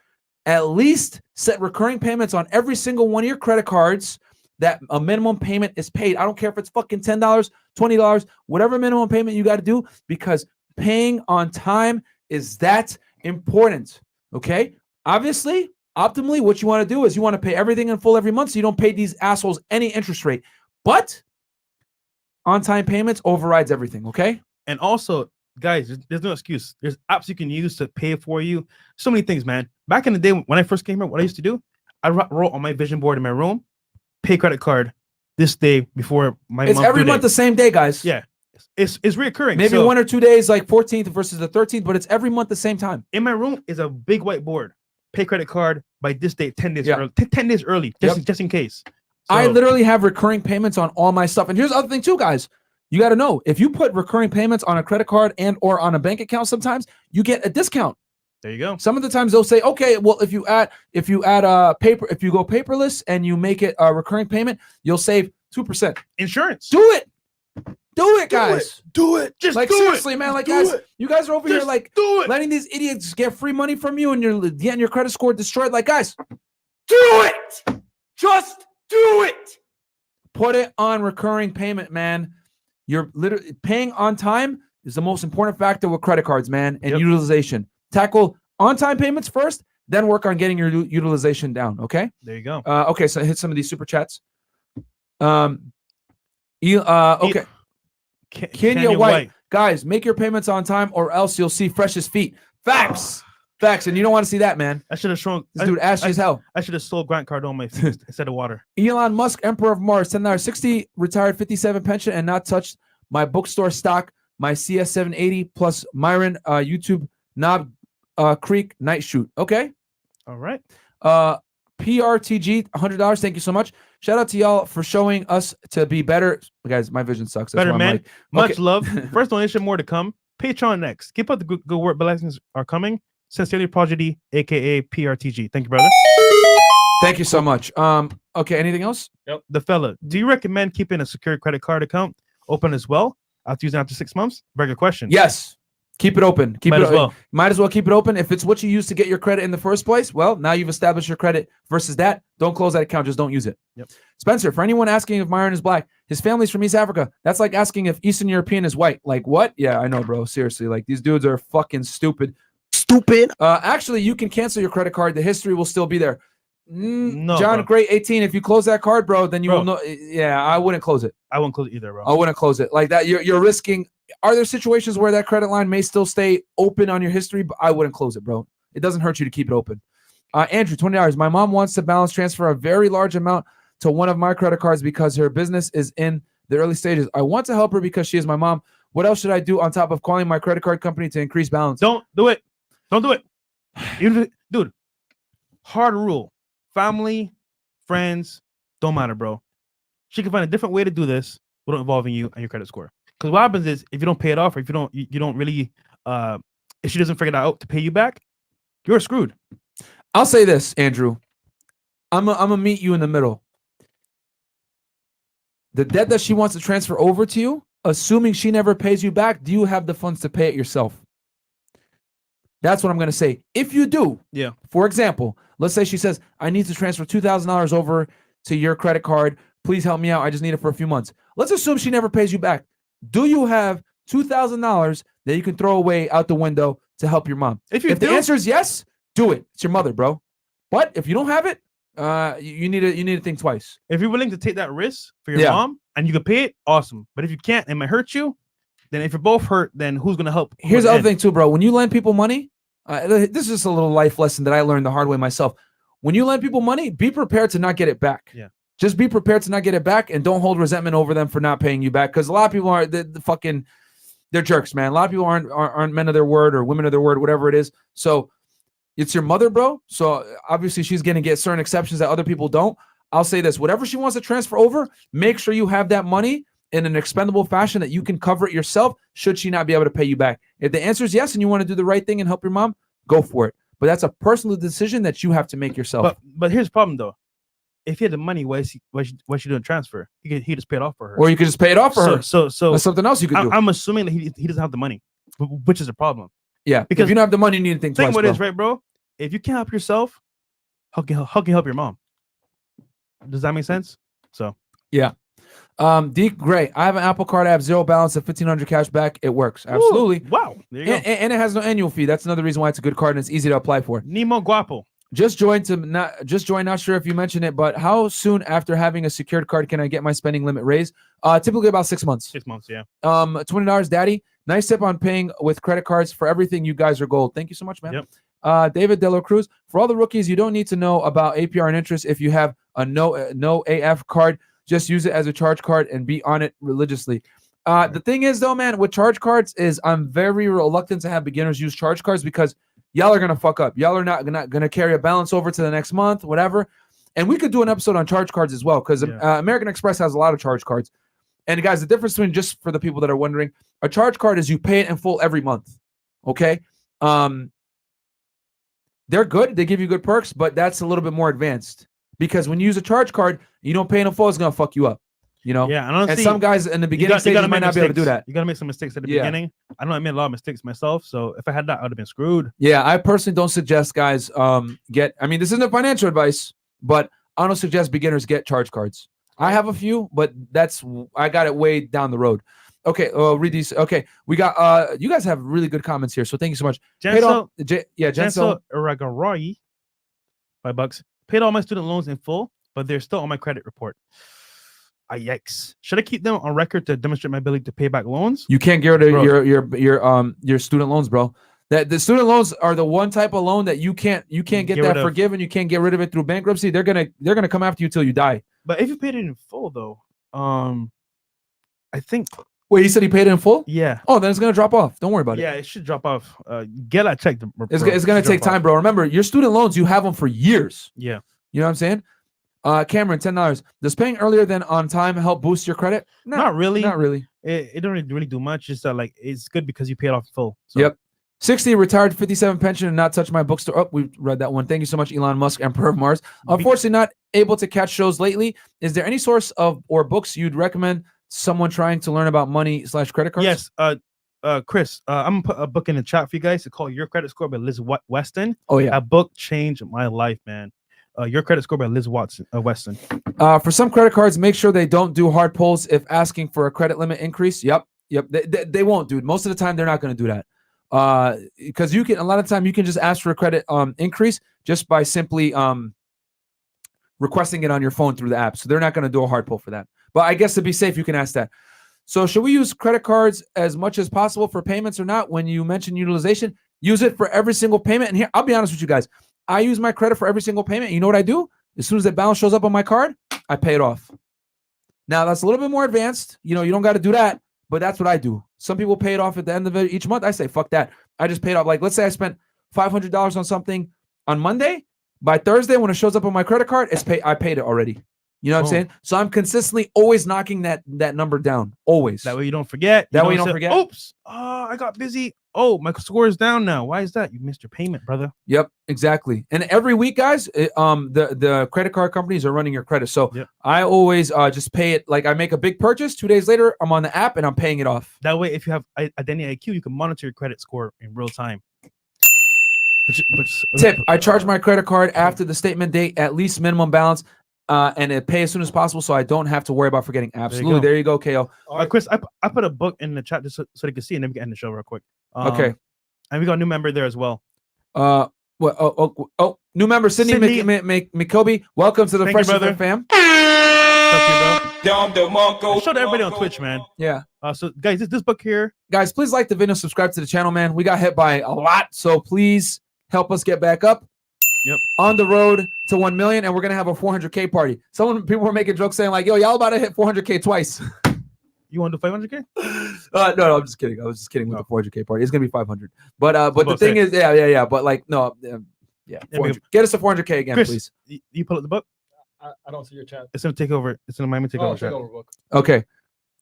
at least set recurring payments on every single one of your credit cards that a minimum payment is paid. I don't care if it's fucking $10, $20, whatever minimum payment you got to do, because paying on time is that important. Okay? Obviously, optimally, what you want to do is you want to pay everything in full every month so you don't pay these assholes any interest rate. But on-time payments overrides everything, okay? And also, guys, there's no excuse. There's apps you can use to pay for you. So many things, man. Back in the day when I first came here, what I used to do, I wrote on my vision board in my room, pay credit card this day before my It's every month the same day, guys. Yeah. It's reoccurring. Maybe 1 or 2 days, like 14th versus the 13th, but it's every month the same time. In my room is a big whiteboard. Pay credit card by this date, 10 days early. 10 days early, just in case. So, I literally have recurring payments on all my stuff. And here's the other thing too, guys. You got to know, if you put recurring payments on a credit card and or on a bank account, sometimes you get a discount. There you go. Some of the times they'll say, okay, well, if you add if you go paperless and you make it a recurring payment, you'll save 2%. Insurance. Do it. Do it, guys. Do it. Just like do seriously, it. man. Like, Do guys, it. you guys are over here Just like do it. letting these idiots get free money from you, and you're getting your credit score destroyed. Like, guys, Do it. Just do it. put it on recurring payment, man. You're literally paying on time is the most important factor with credit cards, man, and utilization. Tackle on-time payments first, then work on getting your utilization down. Okay. There you go. Okay. So hit some of these super chats. Okay. Kenya White. Guys, make your payments on time or else you'll see Fresh's feet. Facts. Facts. And you don't want to see that, man. I should have shown This dude ashy as hell. I should have sold Grant Cardone my feet instead of water. Elon Musk, Emperor of Mars, $10, 60, retired 57 pension and not touched my bookstore stock, my CS 780 plus Myron, YouTube Knob Creek night shoot. Okay. All right. PRTG, $100. Thank you so much. Shout out to y'all for showing us to be better. Guys, my vision sucks. That's Better, why I'm man. like, Much okay. love. First donation, more to come. Patreon next. Keep up the good work. Blessings are coming. Sincerely, Prodigy, aka PRTG. Thank you, brother. Thank you so much. Okay, anything else? Yep. The fella, do you recommend keeping a secure credit card account open as well after using it after 6 months? Very good question. Yes. Keep it open. Might as well. Might as well keep it open. If it's what you use to get your credit in the first place, well, now you've established your credit versus that. Don't close that account. Just don't use it. Yep. Spencer, for anyone asking if Myron is black, his family's from East Africa. That's like asking if Eastern European is white. Like what? Yeah, I know, bro. Seriously. Like these dudes are fucking stupid. Actually, you can cancel your credit card. The history will still be there. No, John bro. Gray 18. If you close that card, bro, then you Bro. will know. Yeah, I wouldn't close it. I won't close it either, bro. I wouldn't close it like that. You're risking. Are there situations where that credit line may still stay open on your history? But I wouldn't close it, bro. It doesn't hurt you to keep it open. Andrew, $20. My mom wants to balance transfer a very large amount to one of my credit cards because her business is in the early stages. I want to help her because she is my mom. What else should I do on top of calling my credit card company to increase balance? Don't do it. Don't do it. Dude, hard rule. Family, friends, don't matter, bro. She can find a different way to do this without involving you and your credit score. Because what happens is if you don't pay it off, or if you don't really if she doesn't figure it out to pay you back, you're screwed. I'll say this, Andrew. I'm gonna meet you in the middle. The debt that she wants to transfer over to you, assuming she never pays you back, do you have the funds to pay it yourself? That's what I'm going to say. If you do, Yeah. for example, let's say she says, I need to transfer $2,000 over to your credit card. Please help me out. I just need it for a few months. Let's assume she never pays you back. Do you have $2,000 that you can throw away out the window to help your mom. If the answer is yes, do it. It's your mother, bro. But if you don't have it, you need to think twice. If you're willing to take that risk for your Yeah. mom and you can pay it, awesome. But if you can't, it might hurt you. Then if you're both hurt, then who's gonna help? Here's the other thing too, bro. When you lend people money, this is just a little life lesson that I learned the hard way myself. When you lend people money, be prepared to not get it back. Yeah. Just be prepared to not get it back, and don't hold resentment over them for not paying you back. Because a lot of people are they're jerks, man. A lot of people aren't men of their word or women of their word, whatever it is. So it's your mother, bro. So obviously she's gonna get certain exceptions that other people don't. I'll say this: whatever she wants to transfer over, make sure you have that money in an expendable fashion that you can cover it yourself. Should she not be able to pay you back? If the answer is yes, and you want to do the right thing and help your mom, go for it. But that's a personal decision that you have to make yourself. But here's the problem though. If he had the money, why she doing transfer? He just paid off for her. Or you could just pay it off for her. So That's something else you could do. I'm assuming that he doesn't have the money, which is a problem. Yeah, because if you don't have the money, you need to think Think twice, what bro. it is, right, bro? If you can't help yourself, how can you help your mom? Does that make sense? So yeah. Deke, great. I have an Apple Card. I have zero balance at 1,500 cash back. It works. Absolutely. Ooh, wow. There you go. And it has no annual fee. That's another reason why it's a good card and it's easy to apply for. Nemo Guapo. Just joined. Not sure if you mentioned it, but how soon after having a secured card can I get my spending limit raised? Typically about 6 months. 6 months, yeah. $20, Daddy. Nice tip on paying with credit cards for everything. You guys are gold. Thank you so much, man. Yep. David Dela Cruz. For all the rookies, you don't need to know about APR and interest if you have a no AF card. Just use it as a charge card and be on it religiously. The thing is, though, man, with charge cards is I'm very reluctant to have beginners use charge cards because y'all are gonna fuck up. Y'all are not gonna carry a balance over to the next month, whatever. And we could do an episode on charge cards as well because American Express has a lot of charge cards. And guys, the difference between, just for the people that are wondering, a charge card is you pay it in full every month. Okay. They're good. They give you good perks, but that's a little bit more advanced because when you use a charge card, you don't pay it in full, it's gonna fuck you up. You know? Yeah, and honestly, some guys in the beginning stages might not be able to do that. You gotta make some mistakes at the beginning. I know I made a lot of mistakes myself, so if I had that, I would have been screwed. Yeah, I personally don't suggest guys this isn't financial advice, but I don't suggest beginners get charge cards. I have a few, but I got it way down the road. Okay, read these. Okay, we got you guys have really good comments here, so thank you so much. Jensel Jensel $5. Paid all my student loans in full, but they're still on my credit report. Yikes! Should I keep them on record to demonstrate my ability to pay back loans? You can't get rid of your student loans, bro. That the student loans are the one type of loan that you can't get that forgiven. You can't get rid of it through bankruptcy. They're gonna come after you till you die. But if you paid it in full, though, I think. Wait, he said he paid it in full? Yeah. Oh, then it's gonna drop off. Don't worry about it. Yeah, it should drop off. Get that checked. It's gonna take time, bro. Remember, your student loans, you have them for years. Yeah. You know what I'm saying? Cameron, $10. Does paying earlier than on time help boost your credit? No, not really. Not really. It don't really do much. Just like it's good because you paid off full. So. Yep. 60 retired, 57 pension, and not touch my bookstore. Oh, we read that one. Thank you so much, Elon Musk, Emperor of Mars. Unfortunately, not able to catch shows lately. Is there any source of or books you'd recommend someone trying to learn about money/credit cards? Yes. Chris, I'm gonna put a book in the chat for you guys to call Your Credit Score by Liz Weston. Oh yeah, that book changed my life, man. Your Credit Score by Liz Weston. For some credit cards, make sure they don't do hard pulls if asking for a credit limit increase. Yep. They won't, dude. Most of the time, they're not going to do that. Because you can, a lot of time, you can just ask for a credit increase just by simply requesting it on your phone through the app. So they're not going to do a hard pull for that. But I guess to be safe, you can ask that. So should we use credit cards as much as possible for payments or not? When you mention utilization, use it for every single payment. And here, I'll be honest with you guys. I use my credit for every single payment. You know what I do? As soon as that balance shows up on my card, I pay it off. Now, that's a little bit more advanced. You know, you don't got to do that, but that's what I do. Some people pay it off at the end of it each month. I say, fuck that. I just paid off. Like, let's say I spent $500 on something on Monday. By Thursday, when it shows up on my credit card, I paid it already. You know what I'm saying? So I'm consistently always knocking that number down. Always. That way you don't forget. That way you don't forget. Oops. I got busy. Oh, my score is down now. Why is that? You missed your payment, brother. Yep, exactly. And every week, guys, the credit card companies are running your credit. So I always just pay it. Like I make a big purchase. 2 days later, I'm on the app and I'm paying it off. That way, if you have Identity IQ, you can monitor your credit score in real time. Tip, I charge my credit card after the statement date, at least minimum balance. and it pay as soon as possible, so I don't have to worry about forgetting. Absolutely. There you go, KO. All right. Chris, I put a book in the chat just so they can see, and then we can end the show real quick. Okay. And we got a new member there as well. What? Oh, new member Sydney McCoby. Welcome to the Thank you, Fresh brother. fam. Show to everybody on Twitch, man. Yeah. So guys, this book here. Guys, please like the video, subscribe to the channel, man. We got hit by a lot, so please help us get back up. Yep. On the road to 1 million, and we're gonna have a 400K party. People were making jokes saying like, "Yo, y'all about to hit 400K twice." You want to do 500K? No, I'm just kidding. I was just kidding with the 400K party. It's gonna be 500. But the thing is, yeah. But like, no, yeah. 400. Get us to 400K again, Chris, please. You pull up the book. I don't see your chat. It's gonna take over. It's gonna Miami take over. Take over, book. Okay.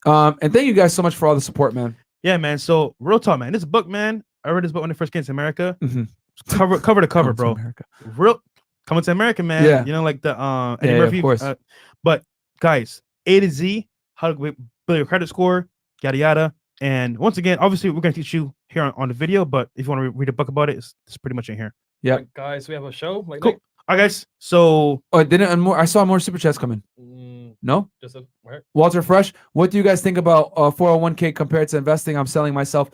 And thank you guys so much for all the support, man. Yeah, man. So real talk, man. This book, man. I read this book when it first came to America. Mhm. Cover to cover, bro. America. Real coming to America, man. Yeah. You know, like the Eddie Yeah, Murphy. of course. But guys, A to Z, how to build your credit score, yada yada. And once again, obviously, we're gonna teach you here on the video. But if you want to read a book about it, it's pretty much in here. Yeah. Right, guys, we have a show. Like, Cool. All right, guys. So Oh, I saw more super chats coming. No? just a where? Walter Fresh, what do you guys think about 401k compared to investing? I'm selling myself.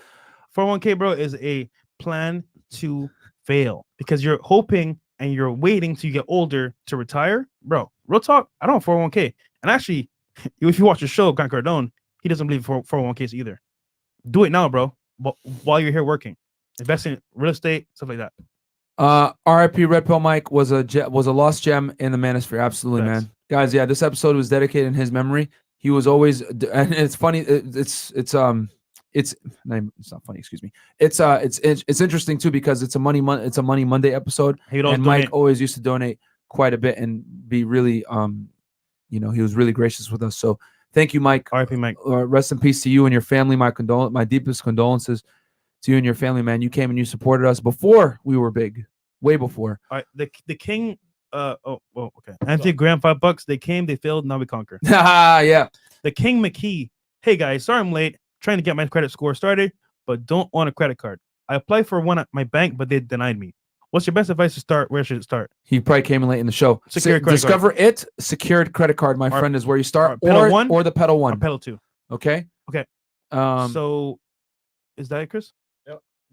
401k, bro, is a plan to fail because you're hoping and you're waiting till you get older to retire, bro. Real talk, I don't have 401k, and actually, if you watch the show, Grant Cardone, he doesn't believe in 401ks either. Do it now, bro. While you're here working, invest in real estate, stuff like that. RIP Red Pill Mike was a lost gem in the manosphere. Absolutely, Thanks. man. Guys, yeah, this episode was dedicated in his memory. He was always, and it's funny. It's not funny. Excuse me. It's interesting too because it's a Money Monday episode, and Mike always used to donate quite a bit and be really he was really gracious with us. So thank you, Mike. RIP Mike. Rest in peace to you and your family. My deepest condolences to you and your family, man. You came and you supported us before we were big, way before. All right, the king. Okay. Anthony Graham, $5. They came, they failed. Now we conquer. Yeah. The King McKee. Hey guys, sorry I'm late. Trying to get my credit score started, but don't want a credit card. I applied for one at my bank, but they denied me. What's your best advice to start? Where should it start? He probably came in late in the show. Secured credit Discover it. Secured credit card, my friend, is where you start. Petal 1 or the Petal 1. Or Petal 2. Okay. Okay. So is that it, Chris?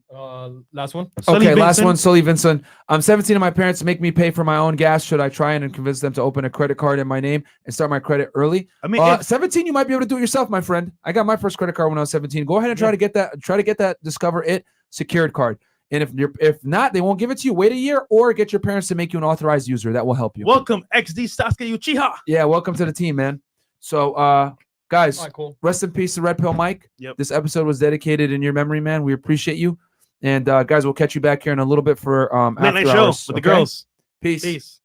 Last one. Okay, last one. Sully Vincent. I'm 17 and my parents make me pay for my own gas. Should I try and convince them to open a credit card in my name and start my credit early? I mean, 17, you might be able to do it yourself, my friend. I got my first credit card when I was 17. Go ahead and try to get that. Try to get that Discover It secured card. And if not, they won't give it to you. Wait a year or get your parents to make you an authorized user. That will help you. Welcome, XD Sasuke Uchiha. Yeah, welcome to the team, man. So, guys, All right, cool. rest in peace to Red Pill Mike. Yep. This episode was dedicated in your memory, man. We appreciate you. And guys, we'll catch you back here in a little bit for Late night after show hours, with the girls. Peace. Peace.